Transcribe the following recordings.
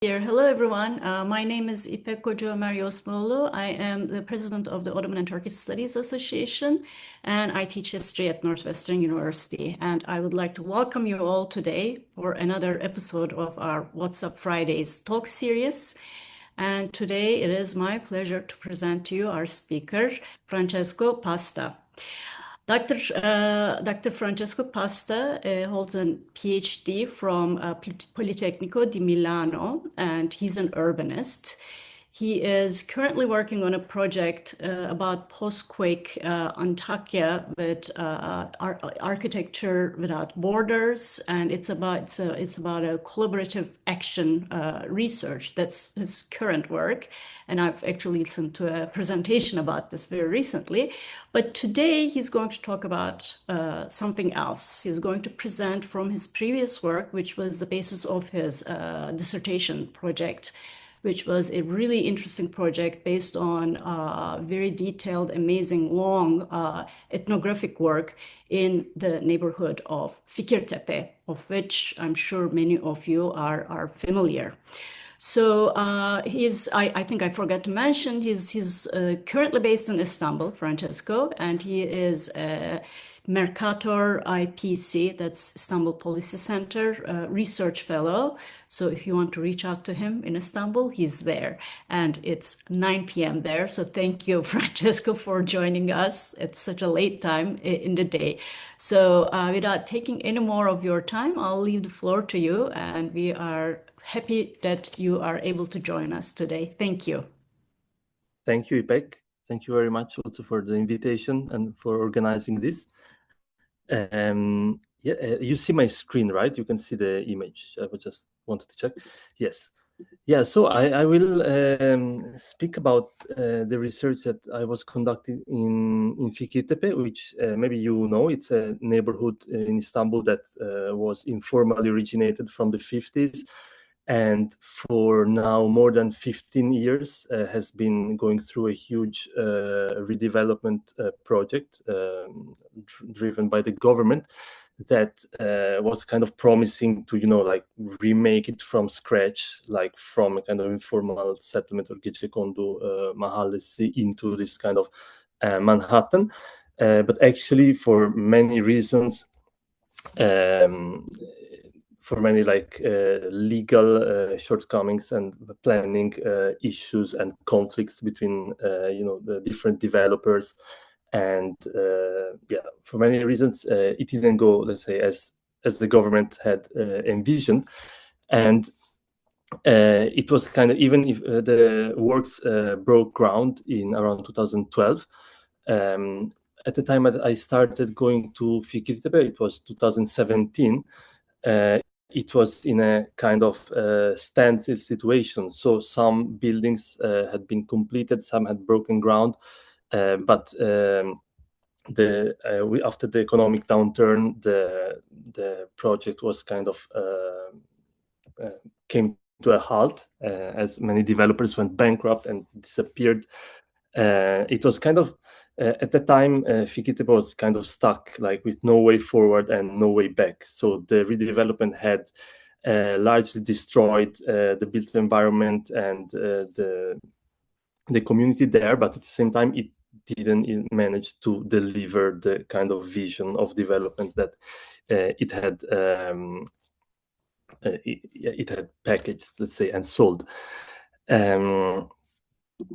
Here. Hello, everyone. My name is İpek Koca Ömer Yosmoğlu. I am the president of the Ottoman and Turkish Studies Association, and I teach history at Northwestern University. And I would like to welcome you all today for another episode of our What's Up Fridays talk series. And today it is my pleasure to present to you our speaker, Francesco Pasta. Dr. Francesco Pasta holds a PhD from Politecnico di Milano, and he's an urbanist. He is currently working on a project about post-quake Antakya with architecture without borders, and it's about a collaborative action research. That's his current work, and I've actually listened to a presentation about this very recently. But today he's going to talk about something else. He's going to present from his previous work, which was the basis of his dissertation project, which was a really interesting project based on very detailed, amazing, long ethnographic work in the neighborhood of Fikirtepe, of which I'm sure many of you are familiar. So I think I forgot to mention, he's currently based in Istanbul, Francesco, and he is a Mercator IPC, that's Istanbul Policy Center, research fellow. So if you want to reach out to him in Istanbul, he's there. And it's 9 p.m. there. So thank you, Francesco, for joining us. It's such a late time in the day. So without taking any more of your time, I'll leave the floor to you. And we are happy that you are able to join us today. Thank you. Thank you, Ipek. Thank you very much also for the invitation and for organizing this. You see my screen, right? You can see the image. I just wanted to check. Yes. Yeah, so I will speak about the research that I was conducting in Fikirtepe, which maybe you know, it's a neighborhood in Istanbul that was informally originated from the 50s. And for now, more than 15 years, has been going through a huge redevelopment project driven by the government that was kind of promising to, like remake it from scratch, like from a kind of informal settlement or Gecekondu mahallesi into this kind of Manhattan. But actually, for many reasons, for many legal shortcomings and planning issues and conflicts between the different developers, and for many reasons it didn't go, let's say, as the government had envisioned. And it was kind of, even if the works broke ground in around 2012, at the time that I started going to Fikirtepe, it was 2017. It was in a kind of standstill situation. So some buildings had been completed, some had broken ground, but after the economic downturn, the project was kind of came to a halt as many developers went bankrupt and disappeared. It was kind of at the time, Fikirtepe was kind of stuck, like with no way forward and no way back. So the redevelopment had largely destroyed the built environment and the community there, but at the same time, it didn't manage to deliver the kind of vision of development that it had packaged, let's say, and sold.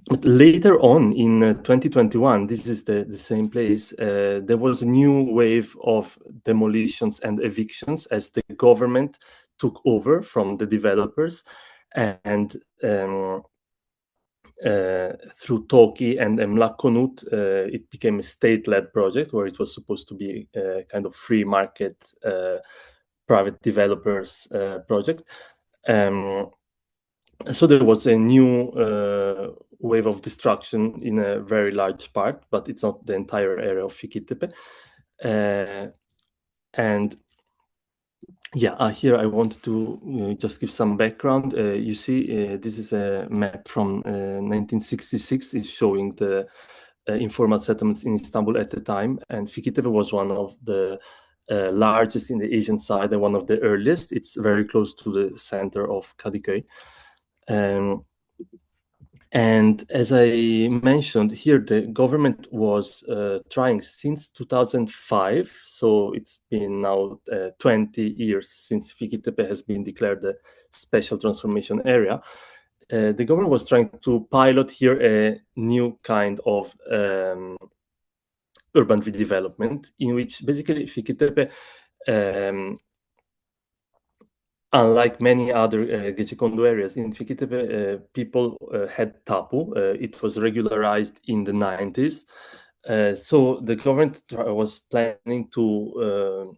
But later on in 2021, this is the same place, there was a new wave of demolitions and evictions as the government took over from the developers, and through Toki and Emlak Konut, it became a state-led project where it was supposed to be a kind of free market private developers project. So there was a new wave of destruction in a very large part, but it's not the entire area of Fikirtepe. And yeah, here I wanted to just give some background. You see, this is a map from 1966. It's showing the informal settlements in Istanbul at the time, and Fikirtepe was one of the largest in the Asian side and one of the earliest. It's very close to the center of Kadıköy. And as I mentioned here, the government was trying since 2005, so it's been now 20 years since Fikirtepe has been declared a special transformation area. The government was trying to pilot here a new kind of urban redevelopment in which basically Fikirtepe, unlike many other Gecekondu areas, in Fikirtepe, people had tapu. It was regularized in the 90s. So the government was planning to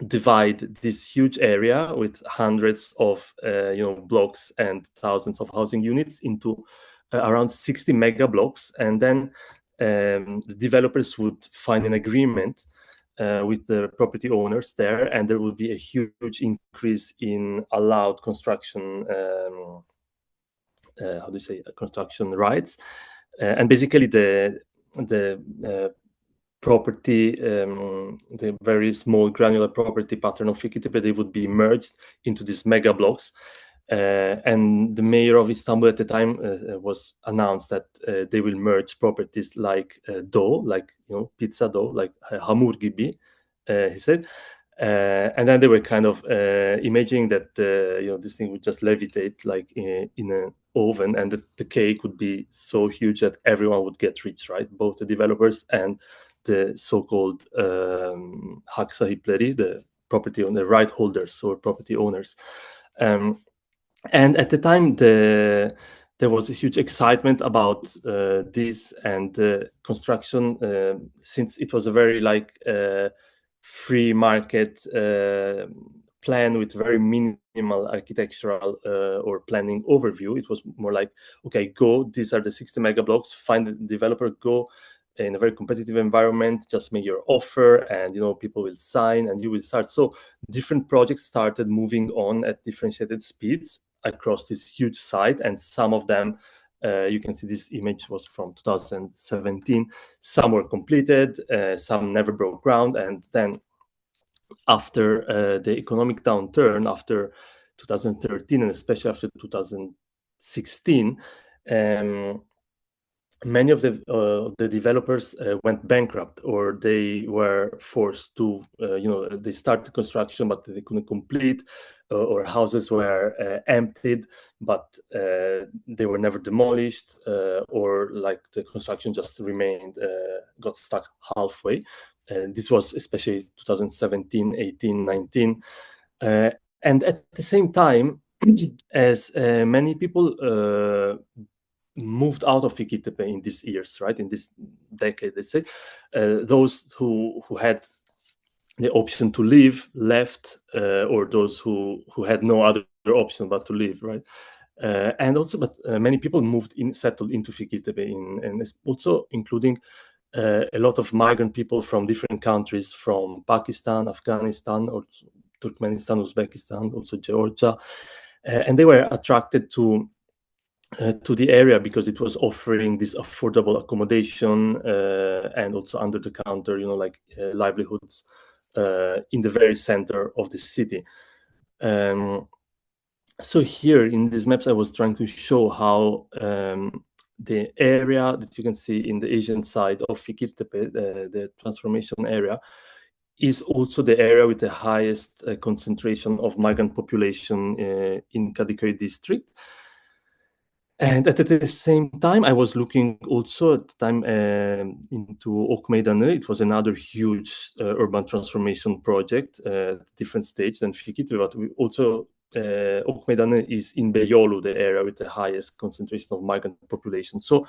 divide this huge area with hundreds of blocks and thousands of housing units into around 60 mega blocks, and then the developers would find an agreement with the property owners there, and there would be a huge increase in allowed construction construction rights, and basically the property, the very small granular property pattern of Fikirtepe, they would be merged into these mega blocks. And the mayor of Istanbul at the time was announced that they will merge properties like dough, like pizza dough, like hamur gibi, he said. And then they were kind of imagining that this thing would just levitate like in an oven, and the cake would be so huge that everyone would get rich, right? Both the developers and the so-called hak sahipleri, the property owner, right holders or property owners. And at the time, there was a huge excitement about this and construction, since it was a very free market plan with very minimal architectural or planning overview. It was more like, okay, go, these are the 60 mega blocks, find the developer, go in a very competitive environment, just make your offer, and people will sign and you will start. So different projects started moving on at differentiated speeds across this huge site, and some of them, you can see this image was from 2017. Some were completed, some never broke ground, and then after the economic downturn after 2013 and especially after 2016, many of the developers went bankrupt, or they were forced to, they started construction but they couldn't complete, or houses were emptied but they were never demolished, or like the construction just remained, got stuck halfway. This was especially 2017, 18, 19. And at the same time, as many people moved out of Fikirtepe in these years, right? In this decade, let's say, those who had the option to leave left, or those who had no other option but to leave, right? And also, but many people settled into Fikirtepe, and also including a lot of migrant people from different countries, from Pakistan, Afghanistan, or Turkmenistan, Uzbekistan, also Georgia, and they were attracted to the area because it was offering this affordable accommodation and also under the counter, livelihoods in the very center of the city. So here in these maps, I was trying to show how the area that you can see in the Asian side of Fikirtepe, the transformation area, is also the area with the highest concentration of migrant population in Kadıköy district. And at the same time, I was looking also at the time into Ok Meydanı. It was another huge urban transformation project, different stage than Fikirtepe, but we also Ok Meydanı is in Beyoğlu, the area with the highest concentration of migrant population. So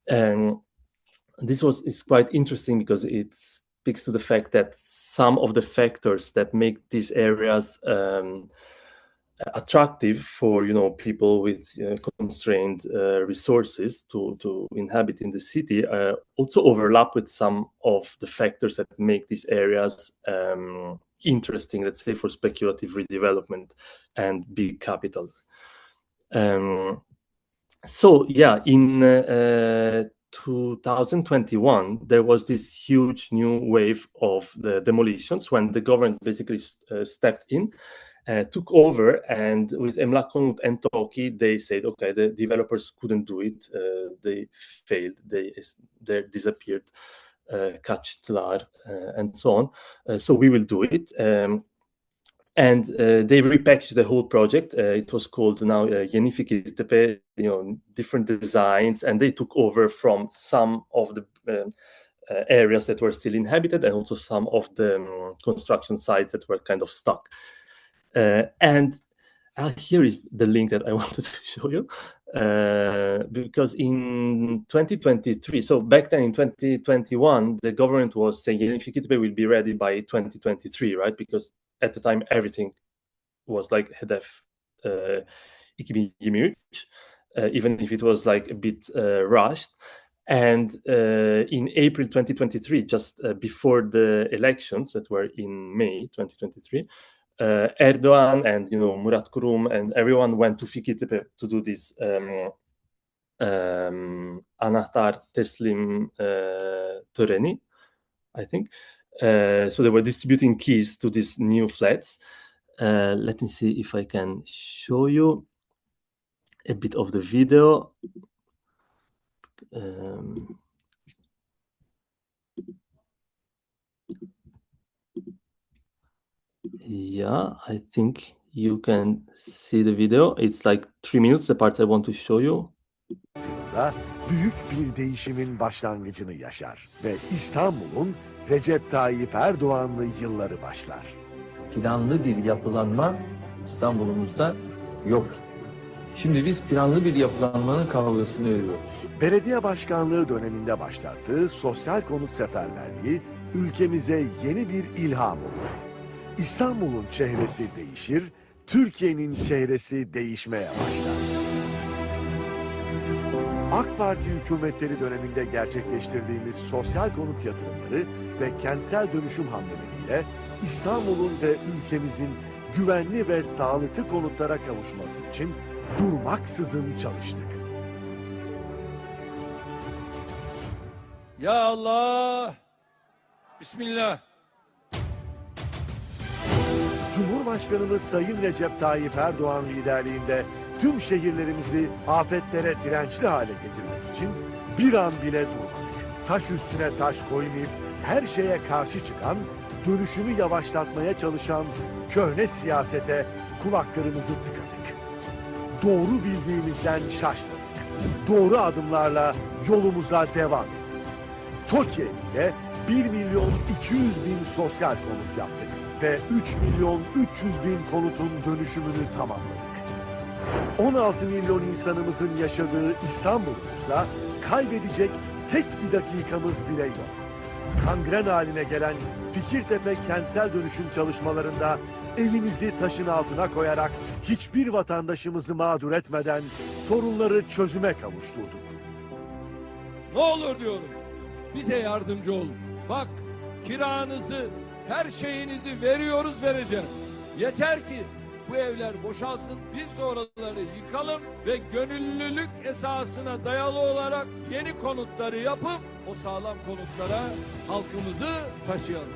this is quite interesting because it speaks to the fact that some of the factors that make these areas attractive for people with constrained resources to inhabit in the city also overlap with some of the factors that make these areas interesting, let's say, for speculative redevelopment and big capital. So yeah, in 2021 there was this huge new wave of the demolitions when the government basically stepped in took over, and with Emlak Konut and Toki, they said, okay, the developers couldn't do it. They failed. They disappeared. Kaçtılar, and so on. So we will do it. And they repackaged the whole project. It was called now Yeni Fikirtepe, different designs, and they took over from some of the areas that were still inhabited, and also some of the construction sites that were kind of stuck. And here is the link that I wanted to show you, because in 2023, so back then in 2021, the government was saying Yeni Fikirtepe will be ready by 2023, right? Because at the time, everything was like hedef 2023, even if it was like a bit rushed. And in April 2023, just before the elections that were in May 2023, Erdogan and Murat Kurum and everyone went to Fikirtepe to do this anahtar teslim töreni, I think. So they were distributing keys to these new flats. Let me see if I can show you a bit of the video. Yeah, I think you can see the video. It's like 3 minutes, the part I want to show you. Büyük bir değişimin başlangıcını yaşar ve İstanbul'un Recep Tayyip Erdoğanlı yılları başlar. Planlı bir yapılanma İstanbul'umuzda yoktu. Şimdi biz planlı bir yapılanmanın kavgasını örüyoruz. Belediye başkanlığı döneminde başlattığı sosyal konut seferberliği ülkemize yeni bir ilham olur. İstanbul'un çehresi değişir, Türkiye'nin çehresi değişmeye başlar. AK Parti hükümetleri döneminde gerçekleştirdiğimiz sosyal konut yatırımları ve kentsel dönüşüm hamleleriyle İstanbul'un ve ülkemizin güvenli ve sağlıklı konutlara kavuşması için durmaksızın çalıştık. Ya Allah! Bismillah! Cumhurbaşkanımız Sayın Recep Tayyip Erdoğan liderliğinde tüm şehirlerimizi afetlere dirençli hale getirmek için bir an bile durmadık. Taş üstüne taş koymayıp her şeye karşı çıkan, dönüşümü yavaşlatmaya çalışan köhne siyasete kulaklarımızı tıkadık. Doğru bildiğimizden şaşmadık. Doğru adımlarla yolumuza devam ettik. TOKİ ile 1.200.000 sosyal konut yaptık ve 3.300.000 konutun dönüşümünü tamamladık. 16 milyon insanımızın yaşadığı İstanbul'umuzda kaybedecek tek bir dakikamız bile yok. Kangren haline gelen Fikirtepe kentsel dönüşüm çalışmalarında elimizi taşın altına koyarak hiçbir vatandaşımızı mağdur etmeden sorunları çözüme kavuşturduk. Ne olur diyorum, bize yardımcı olun. Bak, kiranızı, her şeyinizi veriyoruz, vereceğiz. Yeter ki bu evler boşalsın, biz de oraları yıkalım ve gönüllülük esasına dayalı olarak yeni konutları yapıp o sağlam konutlara halkımızı taşıyalım.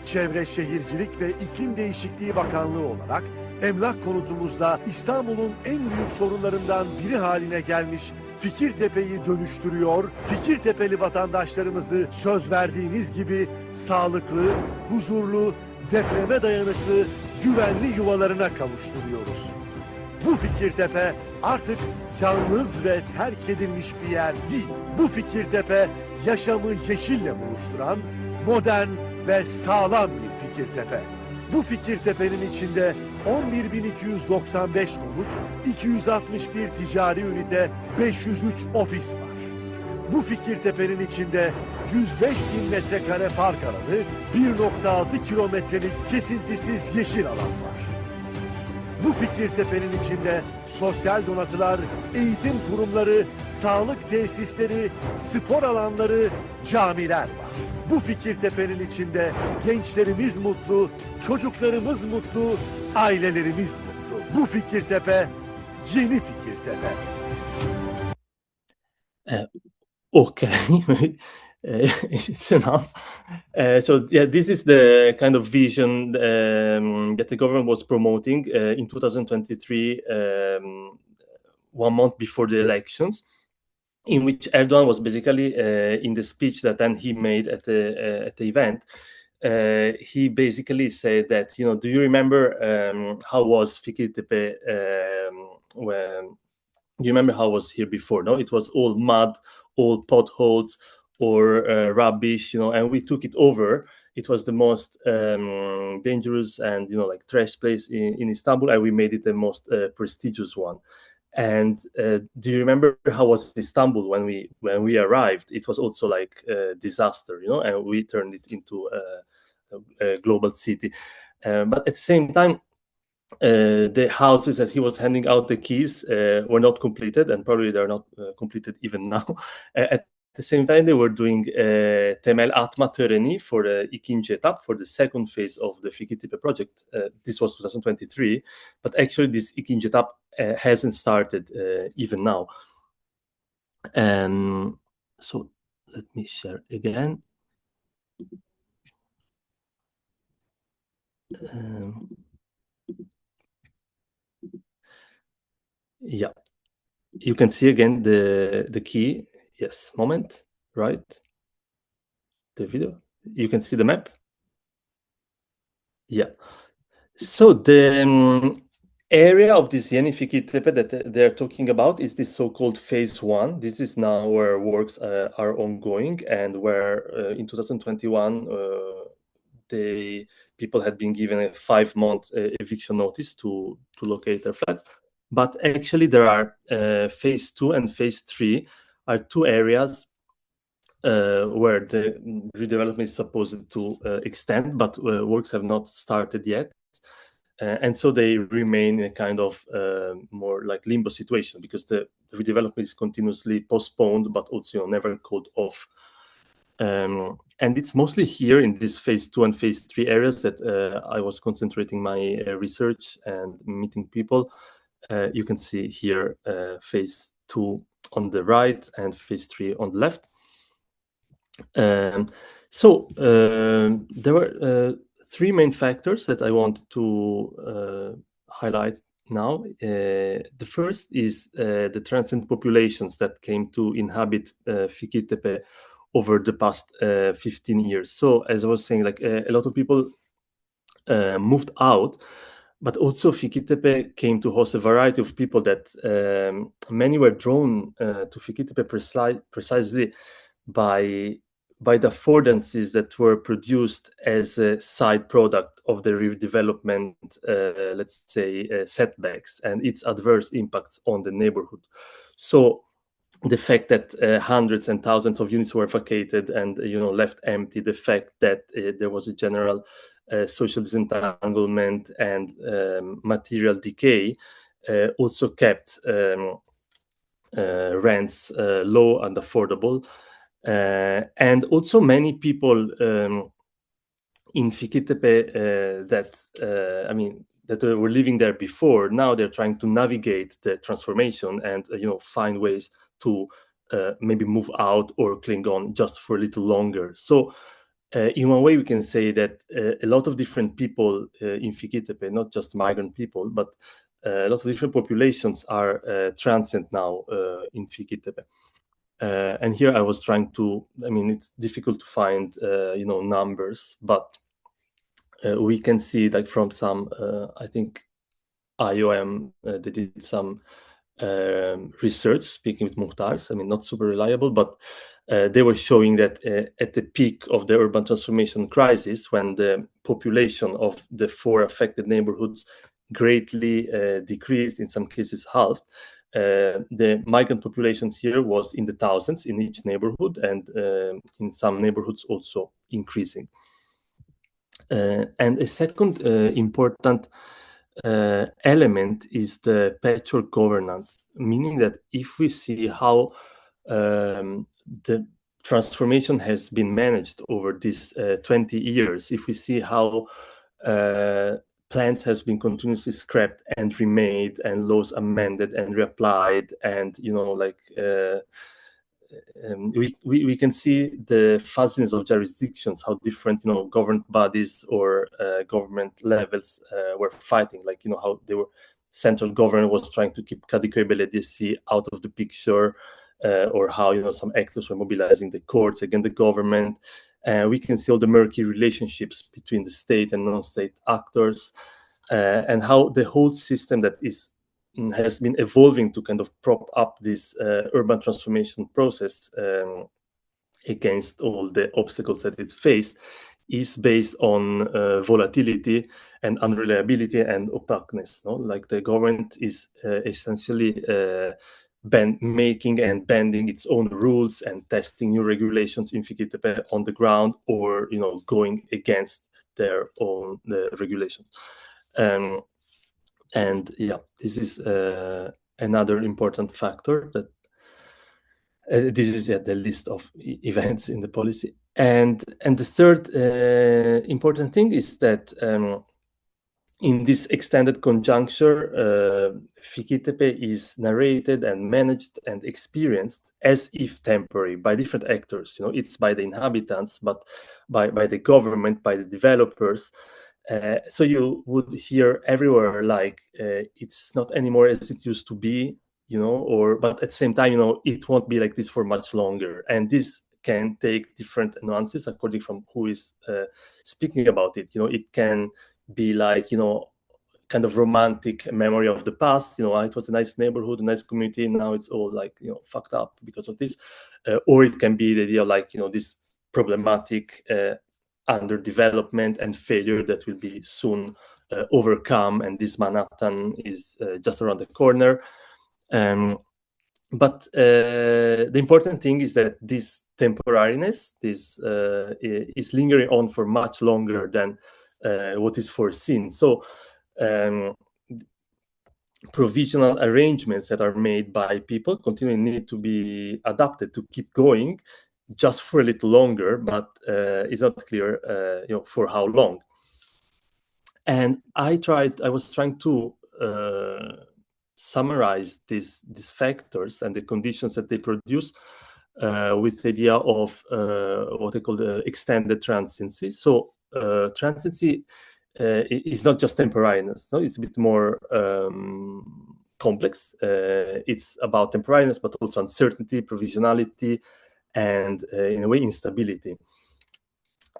Çevre Şehircilik ve İklim Değişikliği Bakanlığı olarak emlak konutumuzda İstanbul'un en büyük sorunlarından biri haline gelmiş Fikirtepe'yi dönüştürüyor, Fikirtepeli vatandaşlarımızı söz verdiğimiz gibi sağlıklı, huzurlu, depreme dayanıklı, güvenli yuvalarına kavuşturuyoruz. Bu Fikirtepe artık yalnız ve terk edilmiş bir yer değil. Bu Fikirtepe yaşamı yeşille buluşturan modern ve sağlam bir Fikirtepe. Bu Fikirtepe'nin içinde 11.295 konut, 261 ticari ünite, 503 ofis var. Bu Fikirtepe'nin içinde 105.000 metrekare park alanı, 1.6 kilometrelik kesintisiz yeşil alan var. Bu Fikirtepe'nin içinde sosyal donatılar, eğitim kurumları, sağlık tesisleri, spor alanları, camiler var. Bu Fikirtepe'nin içinde gençlerimiz mutlu, çocuklarımız mutlu, ailelerimiz mutlu. Bu Fikirtepe, yeni Fikirtepe. Okay. it's enough. So yeah, this is the kind of vision that the government was promoting in 2023, 1 month before the elections, in which Erdogan was basically in the speech that then he made at the event. He basically said that, do you remember how was Fikirtepe when you remember how it was here before? No, it was all mud, all potholes, or rubbish, and we took it over. It was the most dangerous and like trash place in Istanbul, and we made it the most prestigious one. And do you remember how was Istanbul when we arrived? It was also like a disaster, and we turned it into a global city. But at the same time, the houses that he was handing out the keys were not completed, and probably they're not completed even now. At the same time, they were doing temel atma töreni for the ikinci etap, for the second phase of the Fikirtepe project. This was 2023, but actually this ikinci etap hasn't started even now. So let me share again. Yeah, you can see again the key. Yes, moment, right? The video. You can see the map. Yeah. So the area of this Yeni Fikirtepe that they're talking about is this so-called phase 1. This is now where works are ongoing, and where in 2021 people had been given a 5-month eviction notice to locate their flats. But actually, there are phase 2 and phase 3 are 2 areas where the redevelopment is supposed to extend, but works have not started yet. And so they remain in a kind of more like limbo situation, because the redevelopment is continuously postponed, but also never called off. And it's mostly here in this phase 2 and phase 3 areas that I was concentrating my research and meeting people. You can see here phase 2 on the right and phase 3 on the left. So there were 3 main factors that I want to highlight now. The first is the transient populations that came to inhabit Fikirtepe over the past 15 years. So as I was saying, like a lot of people moved out, but also Fikirtepe came to host a variety of people that many were drawn to Fikirtepe precisely by the affordances that were produced as a side product of the redevelopment, let's say, setbacks and its adverse impacts on the neighborhood. So the fact that hundreds and thousands of units were vacated and left empty, the fact that there was a general social disentanglement and material decay also kept rents low and affordable. And also many people in Fikirtepe that were living there before, now they're trying to navigate the transformation and find ways to maybe move out or cling on just for a little longer. So in one way, we can say that a lot of different people in Fikirtepe, not just migrant people, but a lot of different populations are transient now in Fikirtepe. And here I was trying to, it's difficult to find, numbers, but we can see that from some, I think IOM, they did some research, speaking with Muhtars, not super reliable, but they were showing that at the peak of the urban transformation crisis, when the population of the 4 affected neighborhoods greatly decreased, in some cases halved, the migrant populations here was in the thousands in each neighborhood, and in some neighborhoods also increasing. And a second important element is the patchwork governance, meaning that if we see how the transformation has been managed over these 20 years, if we see how plans has been continuously scrapped and remade and laws amended and reapplied, and we can see the fuzziness of jurisdictions, how different government bodies or government levels were fighting, like how they were. Central government was trying to keep Kadıköy Belediyesi out of the picture, or how some actors were mobilizing the courts against the government. We can see all the murky relationships between the state and non-state actors, and how the whole system that has been evolving to kind of prop up this urban transformation process against all the obstacles that it faced is based on volatility and unreliability and opaqueness. Like the government is essentially making and bending its own rules and testing new regulations in Fikirtepe on the ground, or going against their own regulations. And yeah, this is another important factor that this is the list of events in the policy. And the third important thing is that in this extended conjuncture, Fikirtepe is narrated and managed and experienced as if temporary by different actors. It's by the inhabitants, but by the government, by the developers. So you would hear everywhere like it's not anymore as it used to be, but at the same time, it won't be like this for much longer. And this can take different nuances according from who is speaking about it. It can be like, kind of romantic memory of the past. It was a nice neighborhood, a nice community. Now it's all like, fucked up because of this. Or it can be the idea like, this problematic underdevelopment and failure that will be soon overcome. And this Manhattan is just around the corner. But the important thing is that this temporariness, this is lingering on for much longer than what is foreseen. So provisional arrangements that are made by people continually need to be adapted to keep going just for a little longer, but it's not clear for how long. And I was trying to summarize these factors and the conditions that they produce with the idea of what they call the extended transiency. So transiency is not just temporariness. It's a bit more complex. It's about temporariness, but also uncertainty, provisionality, and in a way instability.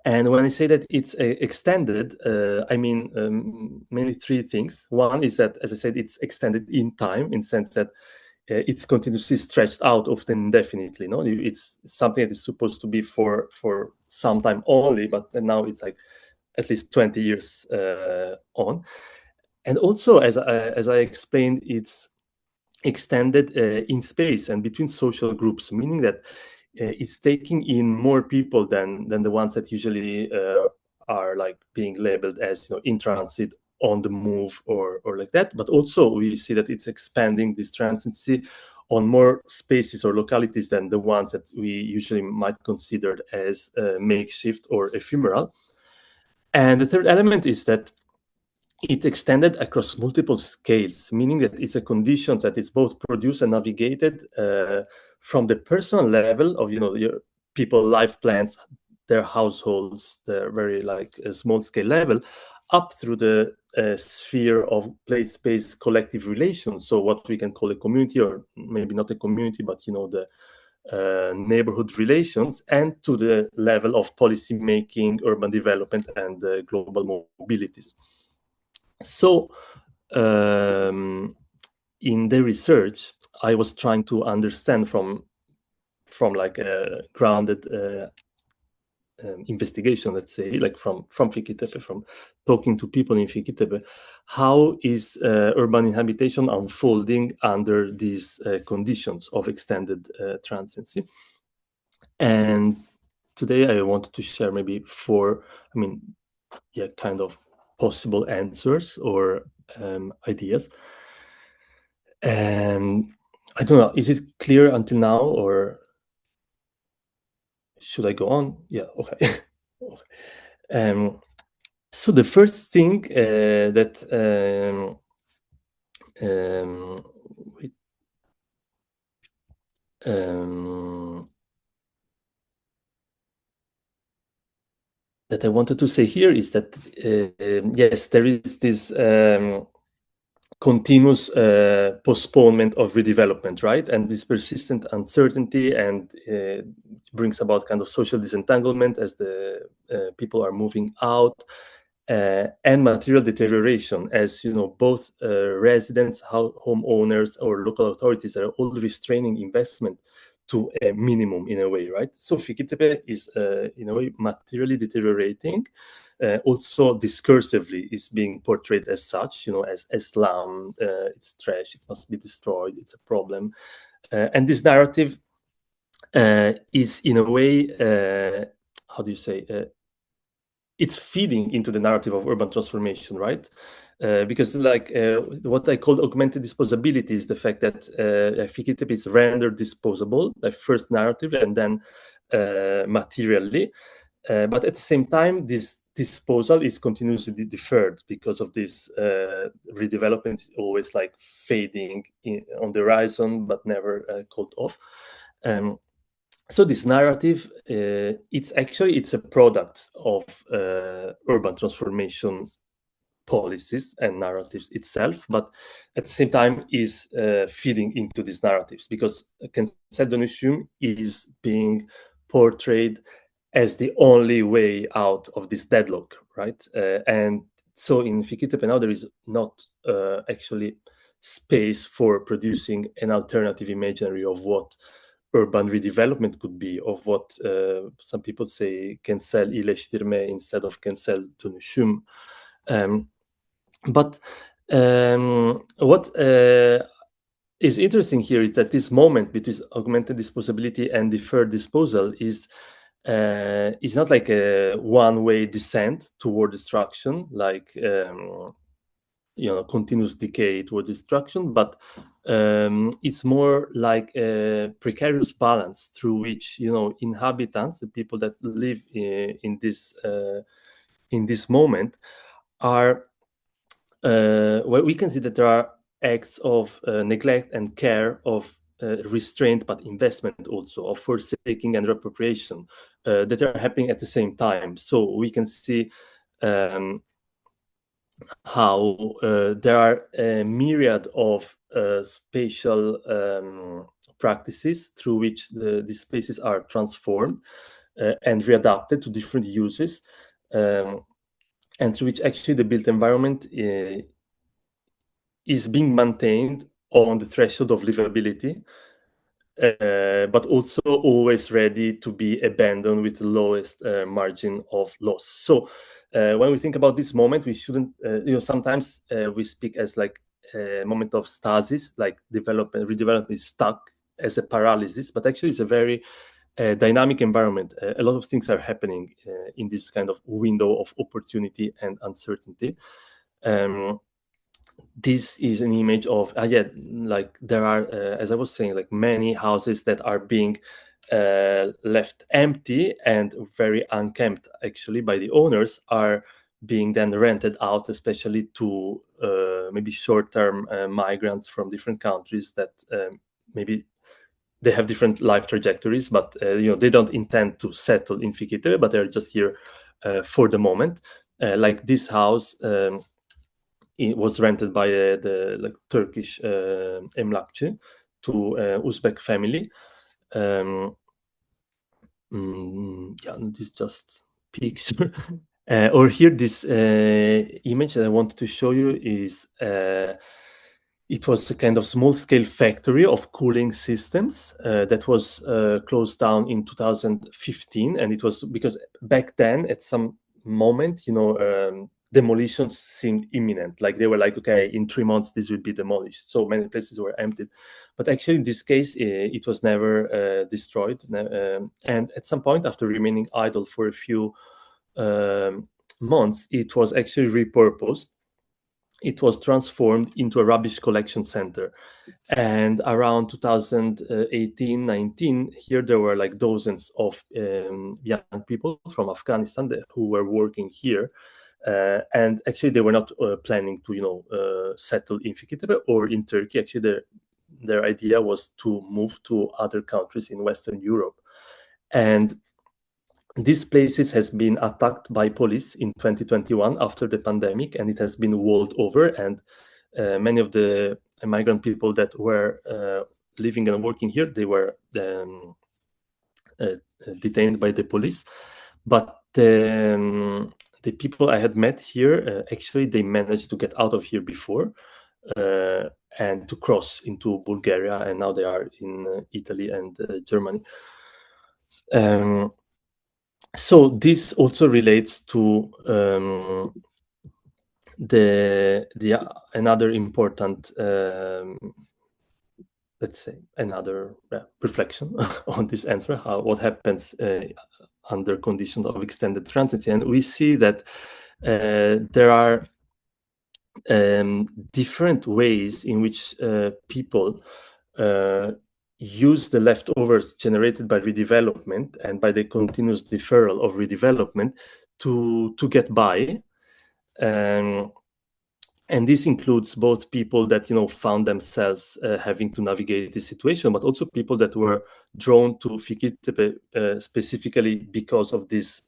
And when I say that it's extended, I mean mainly three things. One is that, as I said, it's extended in time, in the sense that it's continuously stretched out, often indefinitely. It's something that is supposed to be for some time only, but now it's like at least 20 years on. And also, as I explained, it's extended in space and between social groups, meaning that it's taking in more people than the ones that usually are like being labeled as in transit, on the move, or like that. But also we see that it's expanding this transiency on more spaces or localities than the ones that we usually might consider as makeshift or ephemeral. And the third element is that it extended across multiple scales, meaning that it's a condition that is both produced and navigated from the personal level of your people life plans, their households, their very like small scale level, up through the sphere of place space collective relations. So what we can call a community, or maybe not a community, but the neighborhood relations, and to the level of policy making, urban development, and global mobilities. So in the research, I was trying to understand from like a grounded investigation, let's say, like from Fikirtepe, from talking to people in Fikirtepe, how is urban inhabitation unfolding under these conditions of extended transiency. And today I wanted to share maybe four, kind of possible answers or ideas. And I don't know, is it clear until now, or should I go on? Yeah, okay. So the first thing that that I wanted to say here is that yes, there is this continuous postponement of redevelopment, right? And this persistent uncertainty and brings about kind of social disentanglement as the people are moving out, and material deterioration as, you know, both residents, homeowners, or local authorities are all restraining investment to a minimum in a way, right? So Fikirtepe is in a way materially deteriorating. Also discursively is being portrayed as such, you know, as slum, it's trash, it must be destroyed, it's a problem. And this narrative is in a way, how do you say, it's feeding into the narrative of urban transformation, right? Because like what I call augmented disposability is the fact that Fikirtepe is rendered disposable, the first narrative, and then materially. But at the same time, this disposal is continuously deferred because of this redevelopment is always like fading on the horizon, but never called off. So this narrative, it's a product of urban transformation policies and narratives itself, but at the same time is feeding into these narratives because Kentsel Dönüşüm is being portrayed as the only way out of this deadlock, right? And so in Fikirtepe now there is not actually space for producing an alternative imaginary of what urban redevelopment could be, of what some people say kentsel iyileştirme instead of kentsel dönüşüm. But what is interesting here is that this moment between augmented disposability and deferred disposal is not like a one-way descent toward destruction, like continuous decay toward destruction, but it's more like a precarious balance through which inhabitants, the people that live in this moment, are well, we can see that there are acts of neglect and care, of restraint, but investment also, of forsaking and reappropriation that are happening at the same time. So we can see how there are a myriad of spatial practices through which these spaces are transformed and readapted to different uses, and through which actually the built environment is being maintained on the threshold of livability, but also always ready to be abandoned with the lowest margin of loss. So when we think about this moment, we shouldn't, sometimes we speak as like a moment of stasis, like redevelopment is stuck as a paralysis, but actually it's a very dynamic environment. A lot of things are happening in this kind of window of opportunity and uncertainty. This is an image of like there are, as I was saying, like many houses that are being left empty and very unkempt actually by the owners, are being then rented out, especially to maybe short-term migrants from different countries that maybe they have different life trajectories, but they don't intend to settle in Fikirtepe, but they're just here for the moment. Like this house, it was rented by the Turkish emlakçı to Uzbek family. This just picture. Or here, this image that I wanted to show you is it was a kind of small-scale factory of cooling systems that was closed down in 2015, and it was because back then, at some moment, demolitions seemed imminent. Like they were like, okay, in 3 months this will be demolished. So many places were emptied, but actually in this case it was never destroyed. And at some point, after remaining idle for a few months, it was actually repurposed. It was transformed into a rubbish collection center. And around 2018-19, here there were like dozens of young people from Afghanistan who were working here. And actually they were not planning to settle in Fikirtepe or in Turkey. Actually their idea was to move to other countries in Western Europe. And These places has been attacked by police in 2021 after the pandemic, and it has been walled over. And many of the migrant people that were living and working here, they were detained by the police. But the people I had met here, actually, they managed to get out of here before and to cross into Bulgaria, and now they are in Italy and Germany. So this also relates to another important, let's say, another reflection on this answer, what happens under conditions of extended transiency. And we see that there are different ways in which people use the leftovers generated by redevelopment and by the continuous deferral of redevelopment to get by. And this includes both people that found themselves having to navigate this situation, but also people that were drawn to Fikirtepe specifically because of these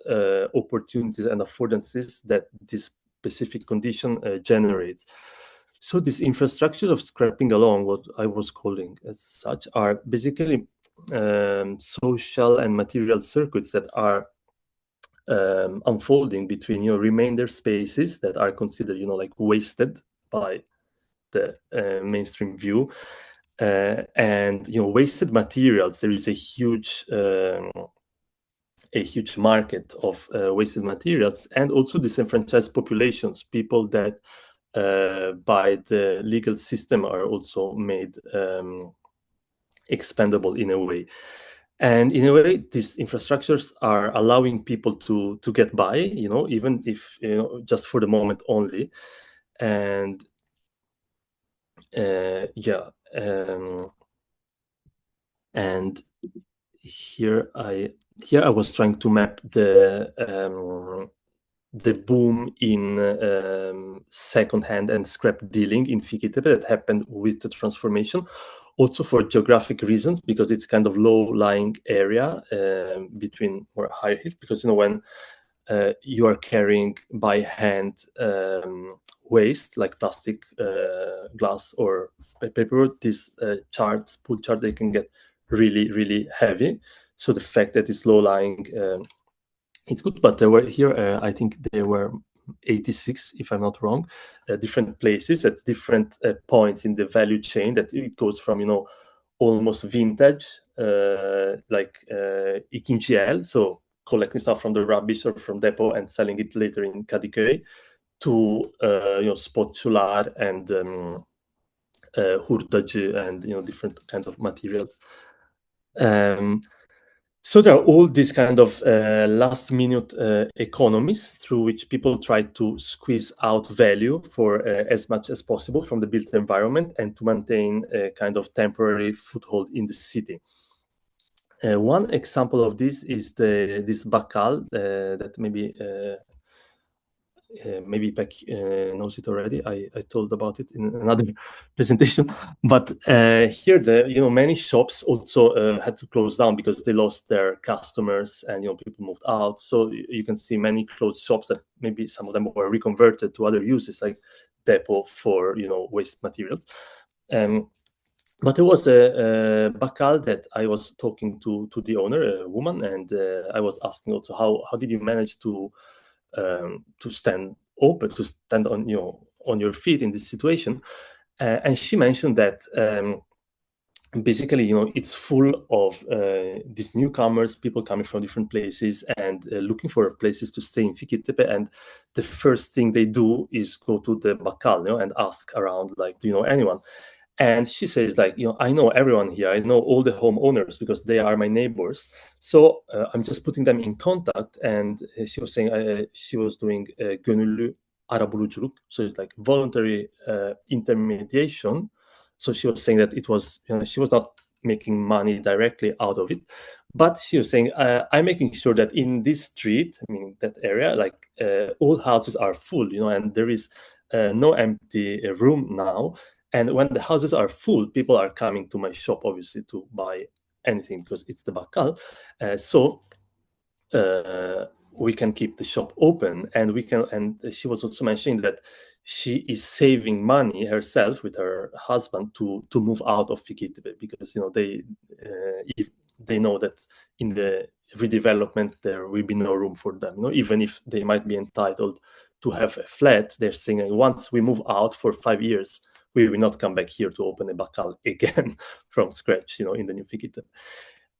opportunities and affordances that this specific condition generates. So this infrastructure of scrapping along, what I was calling as such, are basically social and material circuits that are unfolding between remainder spaces that are considered like wasted by the mainstream view, and wasted materials. There is a huge market of wasted materials, and also disenfranchised populations, people that by the legal system are also made expendable in a way. And in a way, these infrastructures are allowing people to get by, even if just for the moment only. And and here I was trying to map the boom in secondhand and scrap dealing in Fikirtepe that happened with the transformation. Also for geographic reasons, because it's kind of low-lying area between more higher hills. Because when you are carrying by hand waste like plastic, glass, or paperboard, these pull charts, they can get really, really heavy. So the fact that it's low-lying, it's good. But there were here, I think there were 86, if I'm not wrong, different places at different points in the value chain, that it goes from almost vintage, like ikinci el, so collecting stuff from the rubbish or from depot and selling it later in Kadıköy, to spotçular and hurdacı and different kind of materials. So there are all these kind of last-minute economies through which people try to squeeze out value for as much as possible from the built environment, and to maintain a kind of temporary foothold in the city. One example of this is this bakkal that maybe Beck knows it already. I told about it in another presentation. But here, many shops also had to close down because they lost their customers, and people moved out. So you can see many closed shops that maybe some of them were reconverted to other uses, like depot for waste materials. But there was a bakkal that I was talking to the owner, a woman, and I was asking also how did you manage to stand open, to stand on your feet in this situation. And she mentioned that basically, it's full of these newcomers, people coming from different places and looking for places to stay in Fikirtepe. And the first thing they do is go to the bakkal, and ask around, like, do you know anyone? And she says, like, I know everyone here. I know all the homeowners because they are my neighbors. So I'm just putting them in contact. And she was saying she was doing gönüllü arabuluculuk. So it's like voluntary intermediation. So she was saying that it was, she was not making money directly out of it. But she was saying, I'm making sure that in this street, I mean, that area, like all houses are full, and there is no empty room now. And when the houses are full, people are coming to my shop, obviously, to buy anything because it's the bakkal. So we can keep the shop open, and we can. And she was also mentioning that she is saving money herself with her husband to move out of Fikirtepe, because if they know that in the redevelopment there will be no room for them. Even if they might be entitled to have a flat, they're saying once we move out for 5 years, we will not come back here to open a bakal again from scratch, in the new Fikirtepe.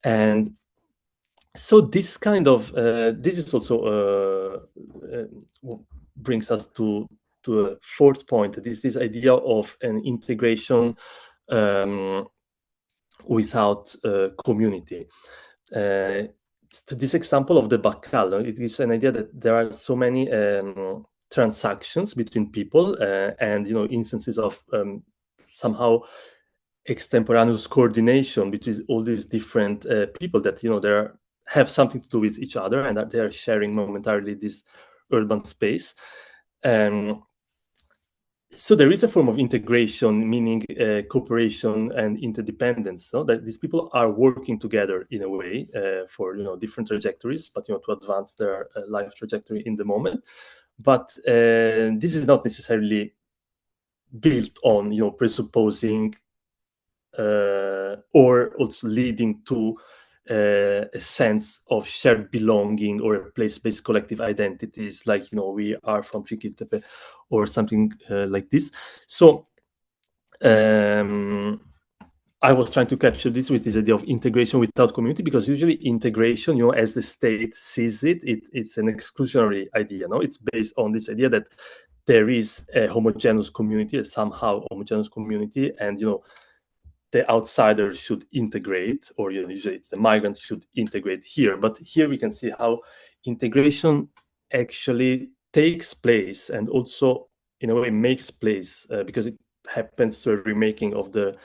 And so this kind of this is also brings us to a fourth point. This idea of an integration without community. This example of the bakal, it is an idea that there are so many transactions between people and instances of somehow extemporaneous coordination between all these different people that they have something to do with each other, and that they are sharing momentarily this urban space. So there is a form of integration, meaning cooperation and interdependence. So that these people are working together in a way for different trajectories, but to advance their life trajectory in the moment. But this is not necessarily built on presupposing or also leading to a sense of shared belonging or a place-based collective identities, like we are from Fikirtepe or something like this. So I was trying to capture this with this idea of integration without community, because usually integration, as the state sees it, it's an exclusionary idea. It's based on this idea that there is a homogeneous community, a somehow homogeneous community, and the outsiders should integrate, or usually it's the migrants should integrate here. But here we can see how integration actually takes place and also in a way makes place because it happens through a remaking of the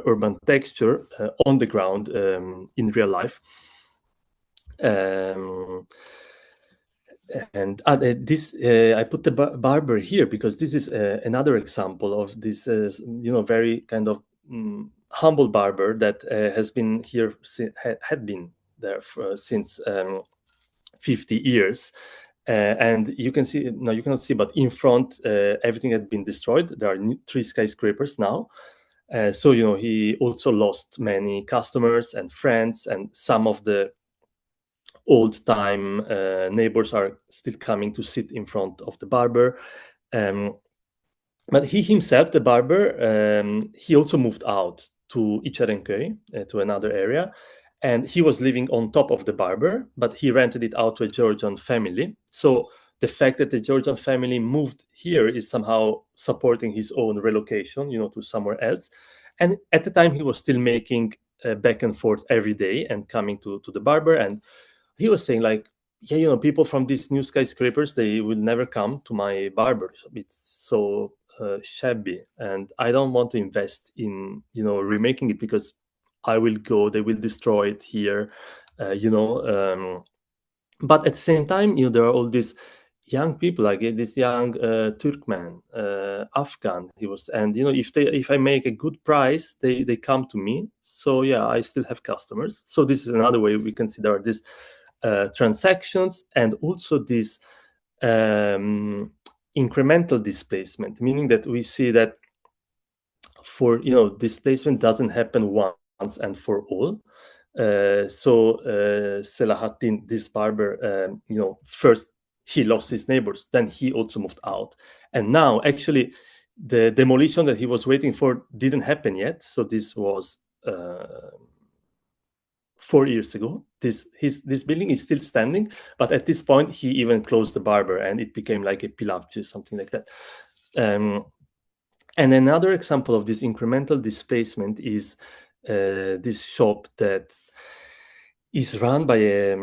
urban texture on the ground in real life. And this I put the barber here because this is another example of this very kind of humble barber that has been here, had been there since 50 years. And you can see, no, you cannot see, but in front, everything had been destroyed. There are 3 skyscrapers now. So, he also lost many customers and friends, and some of the old-time neighbors are still coming to sit in front of the barber. But he himself, the barber, he also moved out to Fikirtepe, to another area. And he was living on top of the barber, but he rented it out to a Georgian family. So the fact that the Georgian family moved here is somehow supporting his own relocation, to somewhere else. And at the time, he was still making back and forth every day and coming to the barber. And he was saying, like, yeah, people from these new skyscrapers, they will never come to my barber. It's so shabby, and I don't want to invest in, remaking it, because I will go, they will destroy it here, but at the same time, there are all these young people, like this young Turkmen, Afghan, he was, and if I make a good price, they come to me. So yeah, I still have customers. So this is another way we consider this transactions, and also this incremental displacement, meaning that we see that for displacement doesn't happen once and for all. So Selahattin, this barber, first he lost his neighbors, then he also moved out, and now actually the demolition that he was waiting for didn't happen yet. So this was 4 years ago. This building is still standing, but at this point he even closed the barber, and it became like a pilavcı, something like that. And another example of this incremental displacement is this shop that is run by a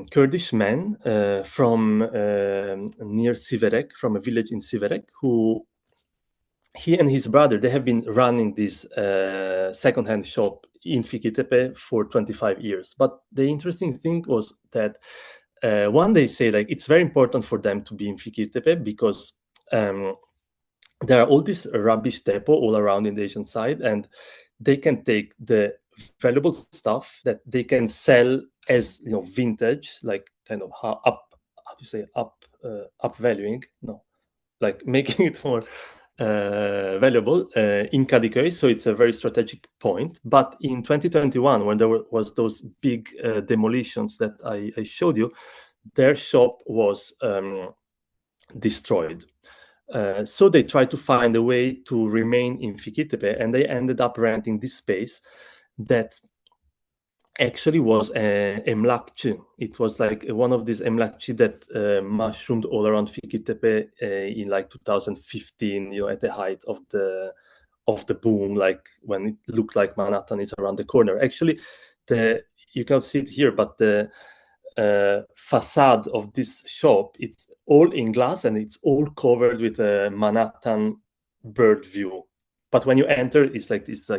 Kurdish man from near Siverek, from a village in Siverek, who he and his brother, they have been running this secondhand shop in Fikirtepe for 25 years. But the interesting thing was that one, they say, like, it's very important for them to be in Fikirtepe because there are all this rubbish depot all around in the Asian side, and they can take the valuable stuff that they can sell as vintage, like kind of up valuing, like making it more valuable in Kadıköy. So it's a very strategic point. But in 2021, when there was those big demolitions that I showed you, their shop was destroyed. So they tried to find a way to remain in Fikirtepe, and they ended up renting this space that actually was emlakçı. It was like one of these emlakçı that mushroomed all around Fikirtepe in like 2015, at the height of the boom, like when it looked like Manhattan is around the corner. Actually, you can see it here, but the facade of this shop, it's all in glass and it's all covered with a Manhattan bird view. But when you enter, it's like this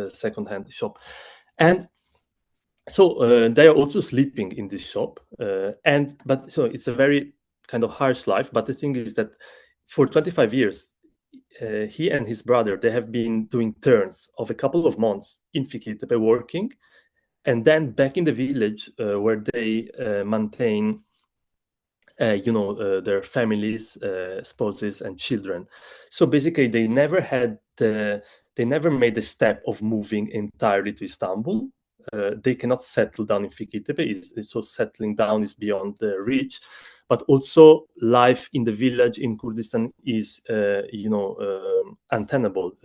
second-hand shop. And so they are also sleeping in this shop, so it's a very kind of harsh life. But the thing is that for 25 years, he and his brother, they have been doing turns of a couple of months in Fikirtepe working, and then back in the village where they maintain, their families, spouses, and children. So basically, they never made the step of moving entirely to Istanbul. They cannot settle down in Fikirtepe, so settling down is beyond their reach. But also, life in the village in Kurdistan is, untenable.